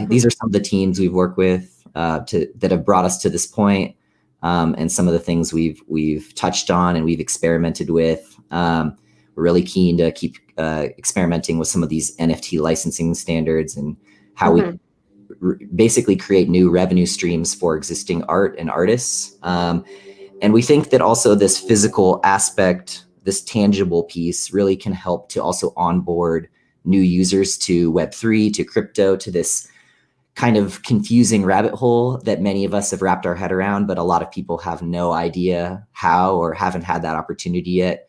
H: These are some of the teams we've worked with that have brought us to this point, and some of the things we've touched on and we've experimented with. We're really keen to keep experimenting with some of these NFT licensing standards and how we basically create new revenue streams for existing art and artists. And we think that also this physical aspect, this tangible piece, really can help to also onboard new users to Web3, to crypto, to this kind of confusing rabbit hole that many of us have wrapped our head around, but a lot of people have no idea how or haven't had that opportunity yet.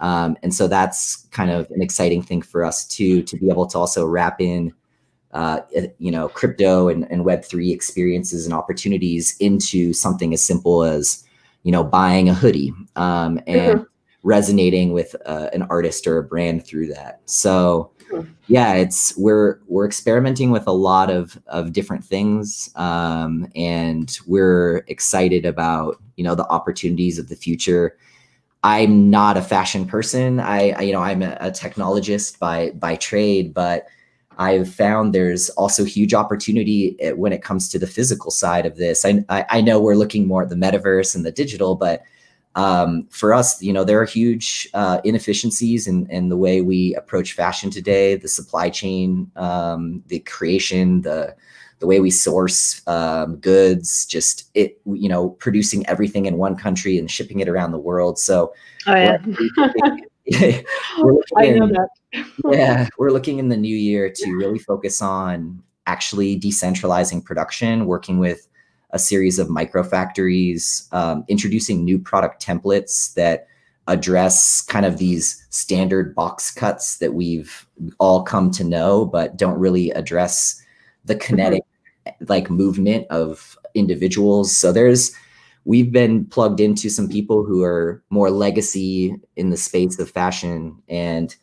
H: And so that's kind of an exciting thing for us too, to be able to also wrap in, you know, crypto and Web3 experiences and opportunities into something as simple as, you know, buying a hoodie, and resonating with an artist or a brand through that. So yeah, we're experimenting with a lot of different things, and we're excited about, you know, the opportunities of the future. I'm not a fashion person. You know, I'm a technologist by trade, but I've found there's also huge opportunity when it comes to the physical side of this. I know we're looking more at the metaverse and the digital, but for us, you know, there are huge inefficiencies in the way we approach fashion today, the supply chain, the creation, the way we source goods, just you know, producing everything in one country and shipping it around the world. So
B: I know that.
H: Yeah, we're looking in the new year to really focus on actually decentralizing production, working with a series of microfactories, introducing new product templates that address kind of these standard box cuts that we've all come to know, but don't really address the kinetic like movement of individuals. So we've been plugged into some people who are more legacy in the space of fashion, and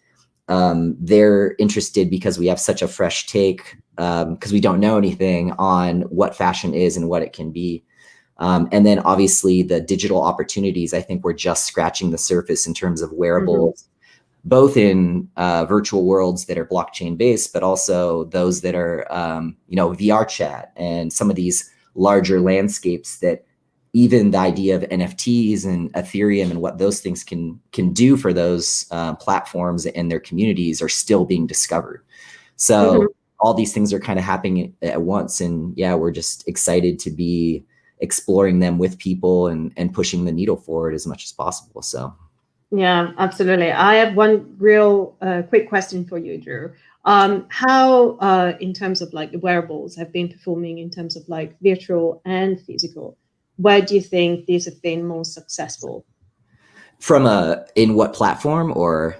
H: they're interested because we have such a fresh take, because we don't know anything on what fashion is and what it can be. And then obviously the digital opportunities, I think we're just scratching the surface in terms of wearables, both in virtual worlds that are blockchain based, but also those that are, you know, VR chat and some of these larger landscapes that even the idea of NFTs and Ethereum and what those things can do for those platforms and their communities are still being discovered. So all these things are kind of happening at once. And yeah, we're just excited to be exploring them with people and pushing the needle forward as much as possible. So.
B: Yeah, absolutely. I have one real quick question for you, Drew. How, in terms of like the wearables, have been performing in terms of like virtual and physical? Where do you think these have been more successful?
H: In what platform, or?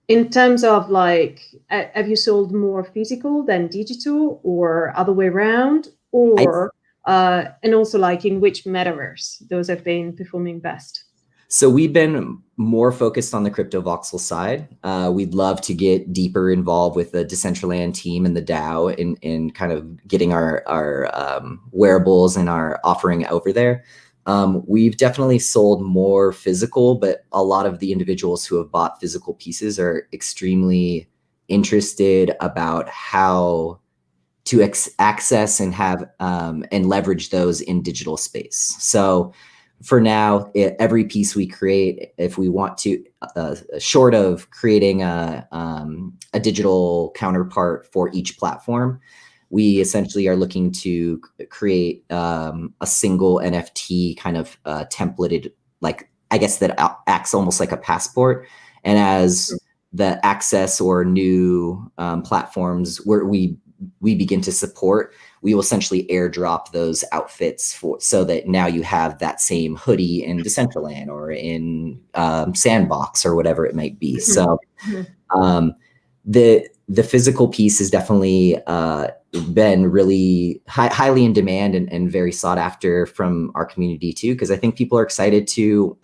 B: In terms of like, have you sold more physical than digital, or other way around? Or, and also like in which metaverse those have been performing best?
H: So we've been more focused on the crypto voxel side. We'd love to get deeper involved with the Decentraland team and the DAO in kind of getting our wearables and our offering over there. We've definitely sold more physical, but a lot of the individuals who have bought physical pieces are extremely interested about how to access and have and leverage those in digital space. So for now, every piece we create, if we want to, short of creating a digital counterpart for each platform, we essentially are looking to create a single NFT kind of templated, like, I guess that acts almost like a passport. And as the access or new platforms where we begin to support, we will essentially airdrop those outfits so that now you have that same hoodie in Decentraland or in Sandbox or whatever it might be. So the physical piece is definitely been really highly in demand and very sought after from our community too, because I think people are excited to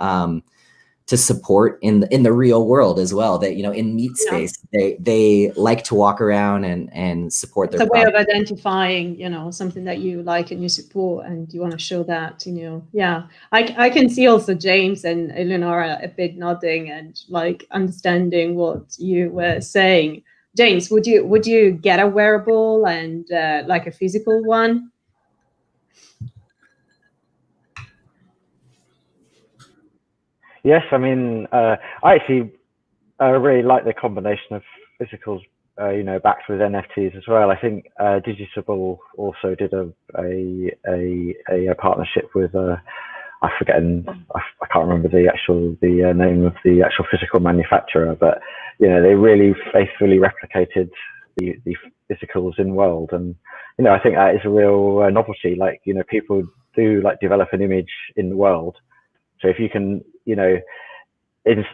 H: support in the real world as well. That, you know, in meet space, they like to walk around and support their.
B: It's a way of identifying, you know, something that you like and you support, and you want to show that, you know. Yeah, I can see also James and Eleonora a bit nodding and like understanding what you were saying. James, would you get a wearable and like a physical one?
D: Yes, I mean, I actually really like the combination of physicals, you know, backed with NFTs as well. I think Digital also did a partnership with I can't remember the name of the actual physical manufacturer, but you know, they really faithfully replicated the physicals in world, and you know, I think that is a real novelty. Like, you know, people do like develop an image in the world, so if you can, you know, in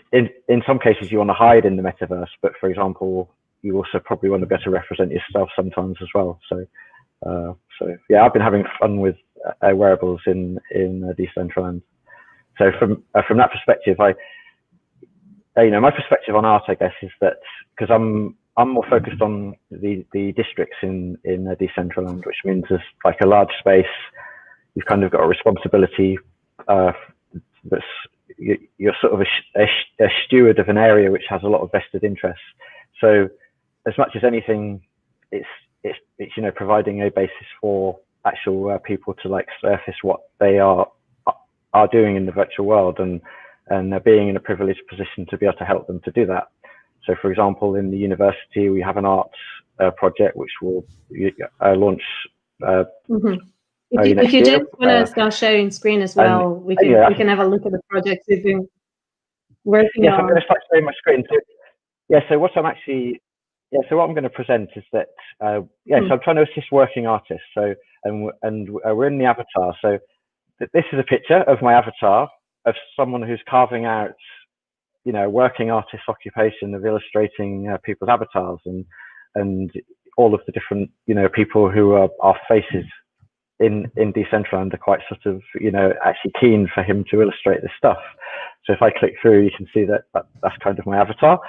D: some cases you want to hide in the metaverse, but for example, you also probably want to be able to represent yourself sometimes as well. So yeah, I've been having fun with wearables in Decentraland. So from that perspective, you know, my perspective on art, I guess, is that because I'm more focused on the districts in Decentraland, which means there's like a large space. You've kind of got a responsibility that's you're sort of a steward of an area which has a lot of vested interests. So as much as anything, it's you know, providing a basis for actual people to like surface what they are doing in the virtual world, and being in a privileged position to be able to help them to do that. So for example, in the university, we have an art project which will launch
B: if you just want to start sharing screen as well, we can have a look at the projects you've been working on.
D: I'm going to start sharing my screen. So what I'm going to present is that so I'm trying to assist working artists. So and we're in the avatar. So this is a picture of my avatar of someone who's carving out, you know, working artist occupation of illustrating people's avatars, and all of the different, you know, people who are faces in Decentraland are quite sort of, you know, actually keen for him to illustrate this stuff. So if I click through, you can see that's kind of my avatar,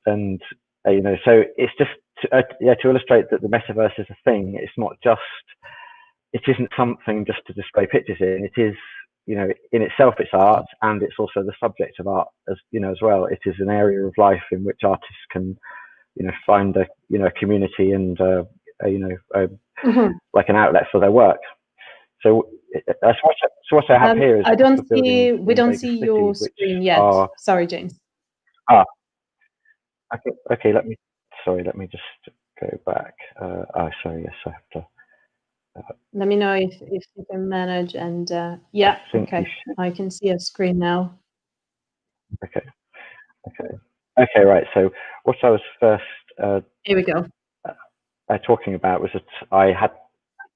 D: and you know, so it's just to illustrate that the metaverse is a thing. It's not just, it isn't something just to display pictures in. It is, you know, in itself it's art, and it's also the subject of art, as you know, as well. It is an area of life in which artists can, you know, find a, you know, community and like an outlet for their work. So what I have here is
B: we don't see your screen yet. Sorry, James.
D: Okay. Let me just go back. Sorry. Yes, I have to.
B: Let me know if you can manage, and yeah, okay, I can see a screen now.
D: Okay, right. So what I was first
B: here we go
D: talking about was that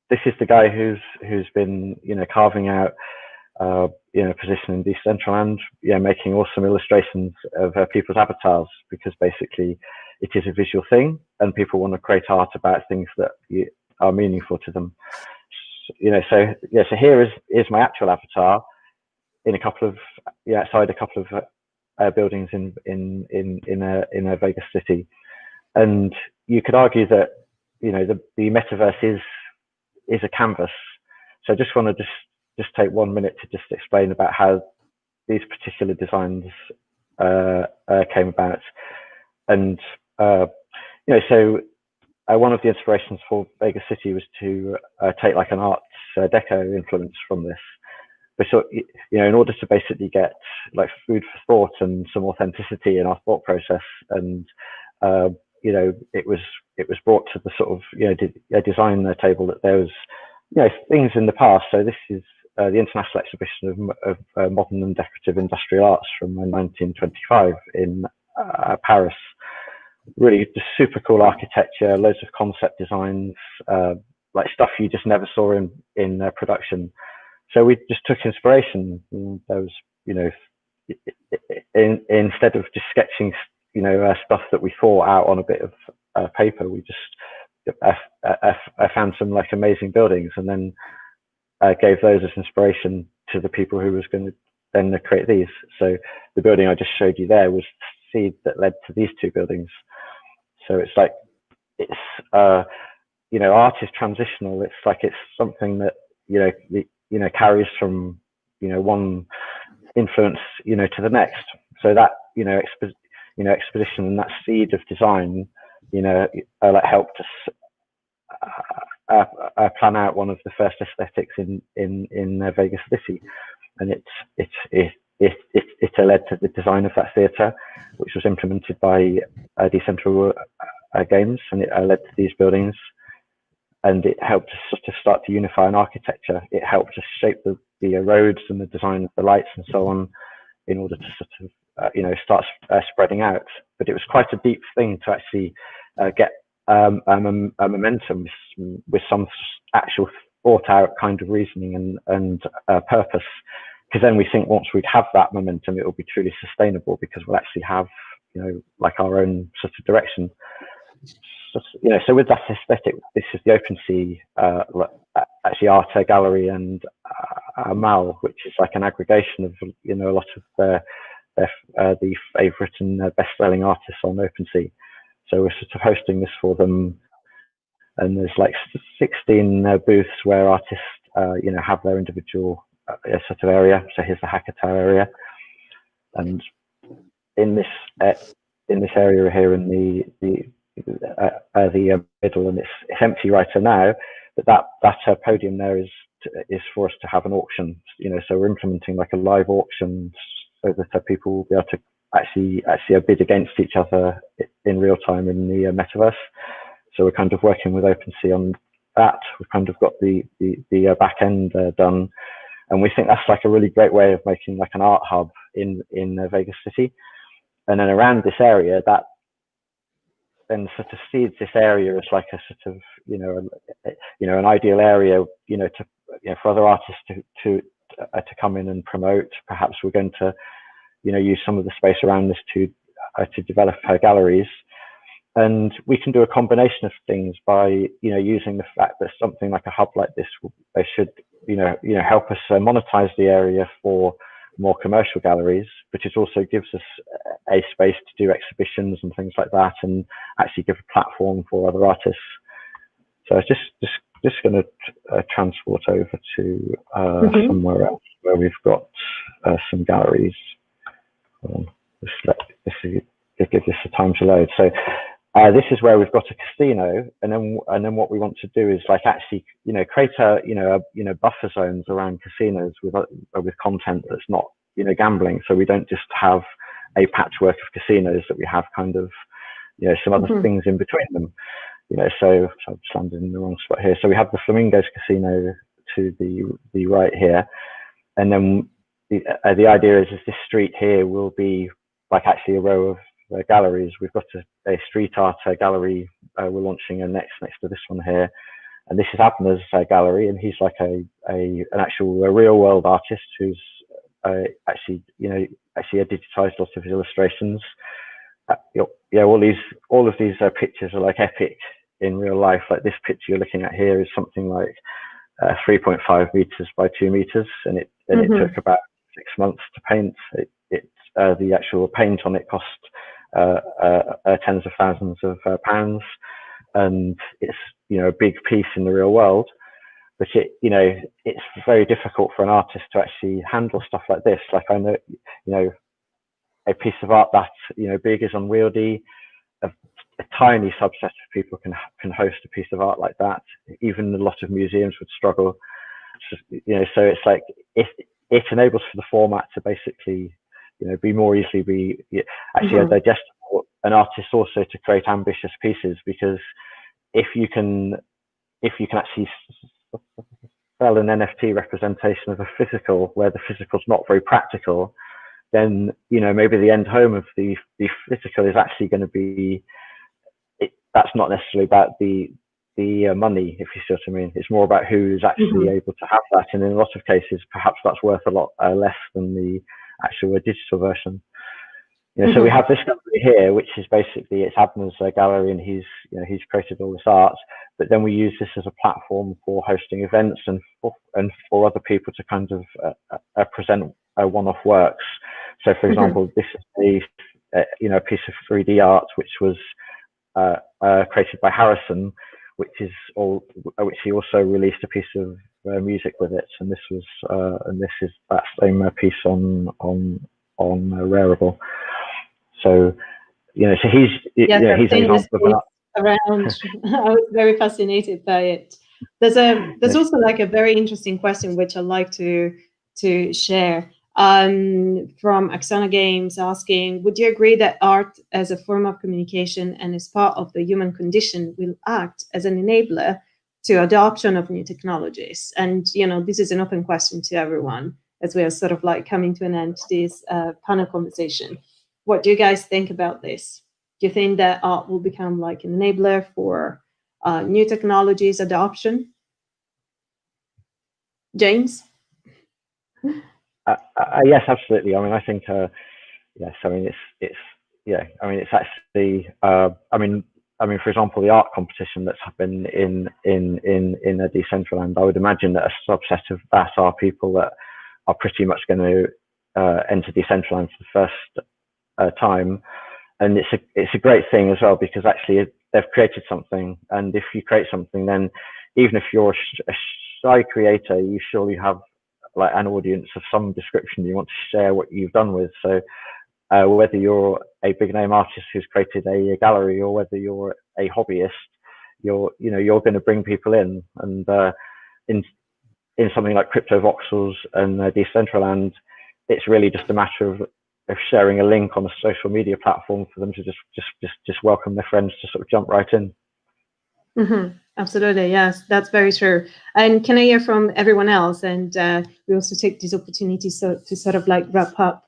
D: this is the guy who's been, you know, carving out you know, position in Decentraland, you know, making awesome illustrations of people's avatars, because basically it is a visual thing, and people want to create art about things that are meaningful to them. You know, so here is my actual avatar in a couple of outside a couple of buildings in a Vegas city, and you could argue that, you know, the metaverse is a canvas. So I just want to just take 1 minute to just explain about how these particular designs came about, and you know, so. One of the inspirations for Vegas City was to take like an art deco influence from this. But so, you know, in order to basically get like food for thought and some authenticity in our thought process, and you know, it was brought to the sort of, you know, design table that there was, you know, things in the past. So this is the International Exhibition of Modern and Decorative Industrial Arts from 1925 in Paris. Really just super cool architecture, loads of concept designs, like stuff you just never saw in production. So we just took inspiration. There was, you know, instead of just sketching, you know, stuff that we thought out on a bit of paper, we just I found some like amazing buildings, and then gave those as inspiration to the people who was going to then create these. So the building I just showed you there was the seed that led to these two buildings. So it's like, it's you know, art is transitional. It's like it's something that carries from one influence to the next. So that exposition and that seed of design like helped us plan out one of the first aesthetics in Vegas City, and it led to the design of that theatre, which was implemented by Decentral Games, and it led to these buildings, and it helped us sort of start to unify an architecture. It helped us shape the roads and the design of the lights and so on, in order to sort of start spreading out. But it was quite a deep thing to actually get a momentum with some actual thought out kind of reasoning and purpose, because then we think once we'd have that momentum, it will be truly sustainable, because we'll actually have like our own sort of direction. So with that aesthetic, this is the OpenSea actually art gallery and Mal, which is like an aggregation of a lot of the favorite and best-selling artists on OpenSea. So we're sort of hosting this for them, and there's like 16 booths where artists have their individual sort of area. So here's the Hackatao area, and in this area here in the middle, and it's empty right now, but that podium there is for us to have an auction. So we're implementing like a live auction, so that people will be able to actually bid against each other in real time in the Metaverse. So we're kind of working with OpenSea on that. We've kind of got the back end done, and we think that's like a really great way of making like an art hub in Vegas City. And then around this area, that then sort of seeds this area as like a sort of an ideal area for other artists to come in and promote. Perhaps we're going to use some of the space around this to develop galleries, and we can do a combination of things by using the fact that something like a hub like this should help us monetize the area for more commercial galleries, but it also gives us a space to do exhibitions and things like that, and actually give a platform for other artists. So it's just going to transport over to somewhere else where we've got some galleries. Just give this a time to load. So this is where we've got a casino, and then what we want to do is like actually create a buffer zones around casinos with content that's not gambling. So we don't just have a patchwork of casinos, that we have kind of some other things in between them. So I've just landed in the wrong spot here. So we have the Flamingos Casino to the right here, and then the idea is this street here will be like actually a row of galleries. We've got a street art gallery we're launching next to this one here, and this is Abner's gallery, and he's like an actual real world artist who's actually digitized lots of his illustrations. All of these pictures are like epic in real life. Like this picture you're looking at here is something like 3.5 meters by 2 meters, and it took about 6 months to paint. The actual paint on it cost tens of thousands of pounds, and it's a big piece in the real world. But it's very difficult for an artist to actually handle stuff like this. Like I know, a piece of art that big is unwieldy. A tiny subset of people can host a piece of art like that. Even a lot of museums would struggle. So it's like it enables for the format to basically be more easily digestible. An artist also to create ambitious pieces, because if you can actually sell an NFT representation of a physical where the physical is not very practical, then maybe the end home of the physical is actually going to be that's not necessarily about the money, if you see what I mean. It's more about who's actually able to have that, and in a lot of cases perhaps that's worth a lot less than the actual digital version. So we have this gallery here, which is basically it's Abner's gallery, and he's created all this art. But then we use this as a platform for hosting events and for other people to kind of present one-off works. So, for example, this is a piece of 3D art which was created by Harrison, which he also released a piece of music with it, and this is that same piece on Rareable. So so he's
B: around. I was very fascinated by it. There's also like a very interesting question which I'd like to share from Axana Games, asking, would you agree that art as a form of communication and as part of the human condition will act as an enabler to adoption of new technologies? And this is an open question to everyone as we are sort of like coming to an end to this panel conversation. What do you guys think about this? Do you think that art will become like an enabler for new technologies adoption? James?
D: Yes, absolutely. I mean, I think yes. I mean, it's actually. For example, the art competition that's happened in a Decentraland. I would imagine that a subset of that are people that are pretty much going to enter Decentraland for the first time, and it's a great thing as well, because actually they've created something, and if you create something, then even if you're a shy creator, you surely have like an audience of some description you want to share what you've done with. So whether you're a big name artist who's created a gallery, or whether you're a hobbyist, you're going to bring people in, and in something like Crypto Voxels and Decentraland, it's really just a matter of sharing a link on a social media platform for them to just welcome their friends to sort of jump right in.
B: Absolutely, yes, that's very true. And can I hear from everyone else? And we also take this opportunity to sort of like wrap up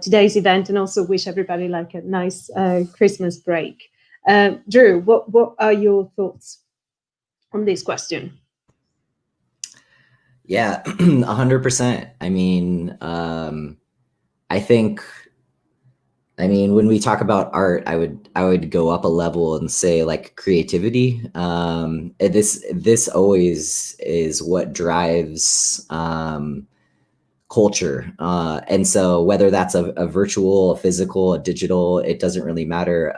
B: today's event, and also wish everybody like a nice Christmas break. Drew, what are your thoughts on this question?
H: Yeah, 100%. I mean, I think, when we talk about art, I would go up a level and say like creativity. This always is what drives culture. And so whether that's a virtual, a physical, a digital, it doesn't really matter.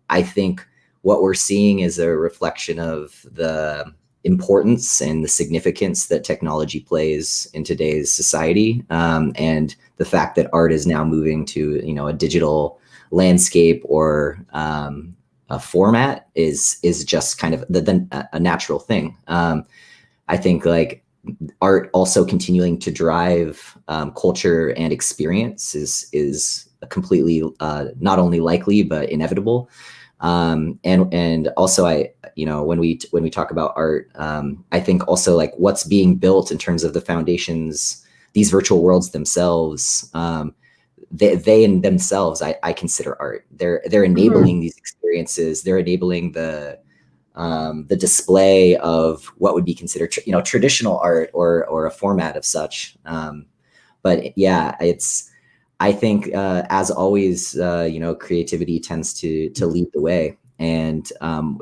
H: I think what we're seeing is a reflection of the importance and the significance that technology plays in today's society, and the fact that art is now moving to a digital landscape or a format is just kind of a natural thing. I think like art also continuing to drive culture and experience is completely not only likely but inevitable. And also when we talk about art, I think also like what's being built in terms of the foundations, these virtual worlds themselves, they in themselves, I consider art. They're enabling these experiences. They're enabling the display of what would be considered traditional art or a format of such. But yeah, I think as always, creativity tends to lead the way, and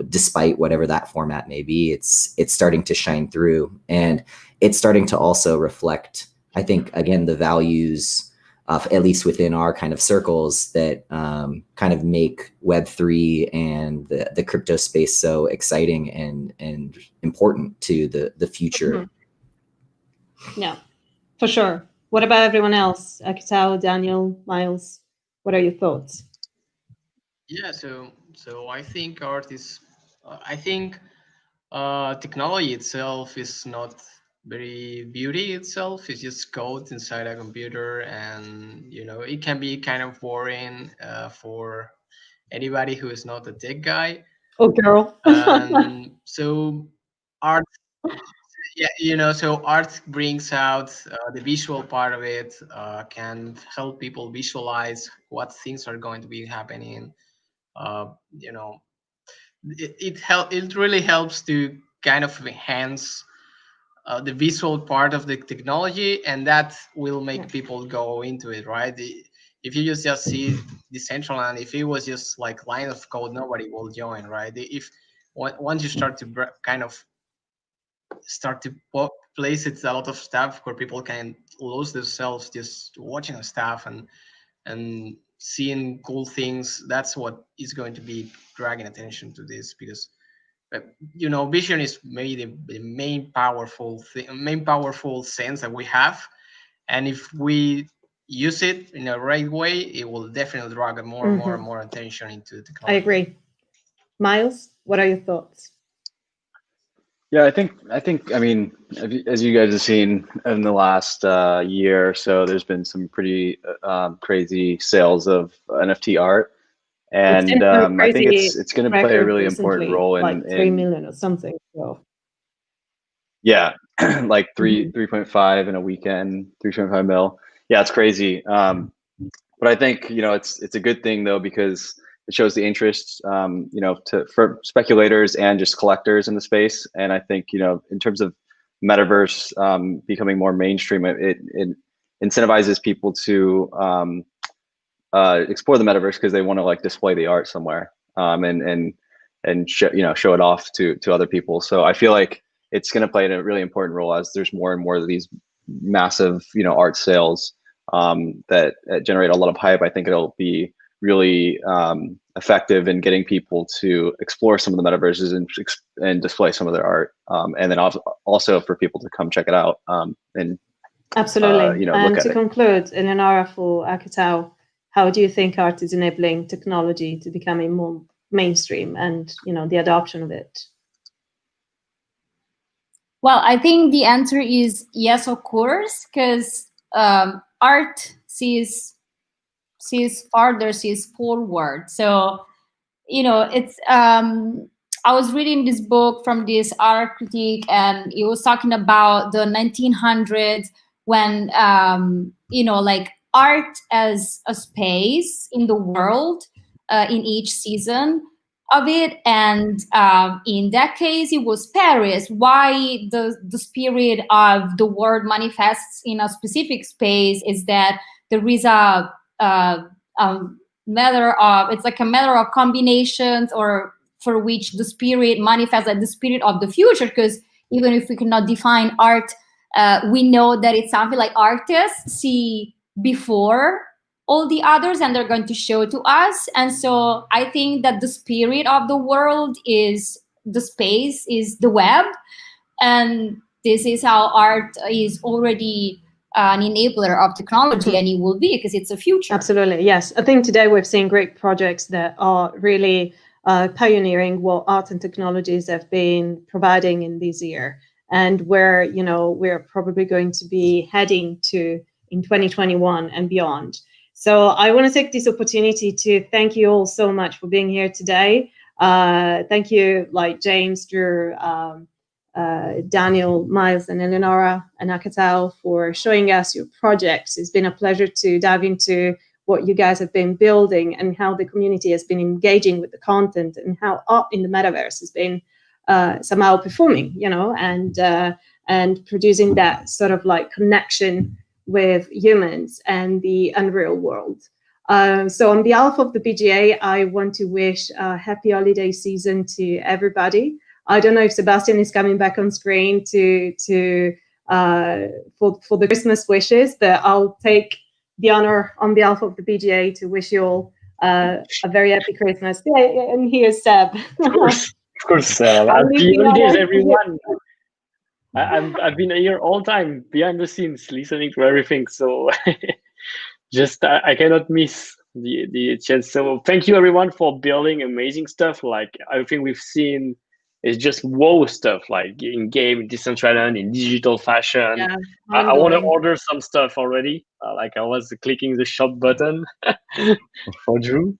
H: despite whatever that format may be, it's starting to shine through, and it's starting to also reflect, I think, again, the values of, at least within our kind of circles, that kind of make Web3 and the crypto space so exciting and important to the future.
B: Yeah, for sure. What about everyone else? Hackatao, Daniel, Miles, what are your thoughts?
C: Yeah, so I think art is, I think technology itself is not very beauty itself. It's just code inside a computer, and it can be kind of boring for anybody who is not a tech guy.
B: Oh, girl.
C: So art, yeah, so art brings out the visual part of it, can help people visualize what things are going to be happening. It really helps to kind of enhance the visual part of the technology, and that will make people go into it, right? if you just see Decentraland, if it was just like line of code, nobody will join, right? If once you start to kind of start to place it a lot of stuff where people can lose themselves just watching the stuff and seeing cool things, that's what is going to be dragging attention to this, because you know, vision is maybe the main powerful sense that we have, and if we use it in a right way, it will definitely drag more and more attention into technology.
B: I agree. Miles, what are your thoughts?
G: Yeah, I mean, as you guys have seen in the last year or so, there's been some pretty crazy sales of NFT art, and I think it's going to play a really important role in
B: like 3 million or something. So.
G: Yeah, like 3.5 in a weekend, 3.5 mil. Yeah, it's crazy. But I think, you know, it's a good thing though, because it shows the interest, you know, for speculators and just collectors in the space. And I think, you know, in terms of Metaverse becoming more mainstream, it incentivizes people to explore the Metaverse because they want to like display the art somewhere and show it off to other people. So I feel like it's going to play a really important role as there's more and more of these massive, you know, art sales that generate a lot of hype. I think it'll be really effective in getting people to explore some of the metaverses and display some of their art, and then also for people to come check it out and
B: absolutely.
G: You know,
B: and
G: look
B: to
G: at
B: conclude, Eleonora, for Hackatao, how do you think art is enabling technology to becoming more mainstream and, you know, the adoption of it?
F: Well, I think the answer is yes, of course, because art sees farther, sees forward. So, you know, it's I was reading this book from this art critic, and it was talking about the 1900s when you know, like art as a space in the world in each season of it, and in that case it was Paris. Why the spirit of the world manifests in a specific space is that there is a matter of, it's like a matter of combinations, or for which the spirit manifests like the spirit of the future, because even if we cannot define art, we know that it's something like artists see before all the others and they're going to show to us. And so I think that the spirit of the world is the space, is the web, and this is how art is already an enabler of technology, and it will be, because it's a future.
B: Absolutely, yes. I think today we've seen great projects that are really pioneering what art and technologies have been providing in this year, and where, you know, we're probably going to be heading to in 2021 and beyond. So I want to take this opportunity to thank you all so much for being here today. Thank you, like James, Drew, Daniel, Miles, and Eleonora, and Hackatao for showing us your projects. It's been a pleasure to dive into what you guys have been building and how the community has been engaging with the content, and how art in the metaverse has been somehow performing, you know, and producing that sort of like connection with humans and the unreal world. So on behalf of the BGA, I want to wish a happy holiday season to everybody. I don't know if Sebastian is coming back on screen for the Christmas wishes, but I'll take the honor on behalf of the BGA to wish you all a very happy Christmas. Yeah, and here's Seb.
A: Of course. Happy holidays, everyone. I've been here all time behind the scenes, listening to everything. So just I cannot miss the chance. So thank you everyone for building amazing stuff. Like everything we've seen is just wow stuff, like in game, Decentraland, in digital fashion.
B: Yeah,
A: I want to order some stuff already. Like I was clicking the shop button for Drew.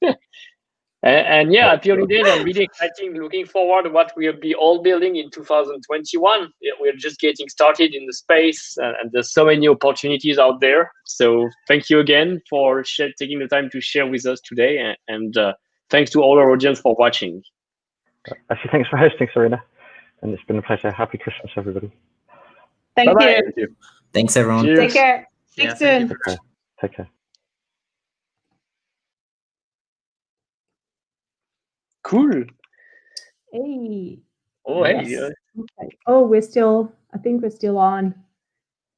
A: And yeah, happy holidays. I'm really excited, looking forward to what we'll be all building in 2021. We're just getting started in the space, and there's so many opportunities out there. So thank you again for taking the time to share with us today. And thanks to all our audience for watching.
D: Actually, thanks for hosting, Serena. And it's been a pleasure. Happy Christmas, everybody.
B: Thank
A: Bye-bye.
B: you.
H: Thanks, everyone.
A: Cheers.
B: Take care. Speak soon.
D: Take care.
A: Cool.
B: Hey.
A: Oh,
B: Yes.
A: hey.
B: Okay. Oh, I think we're still on.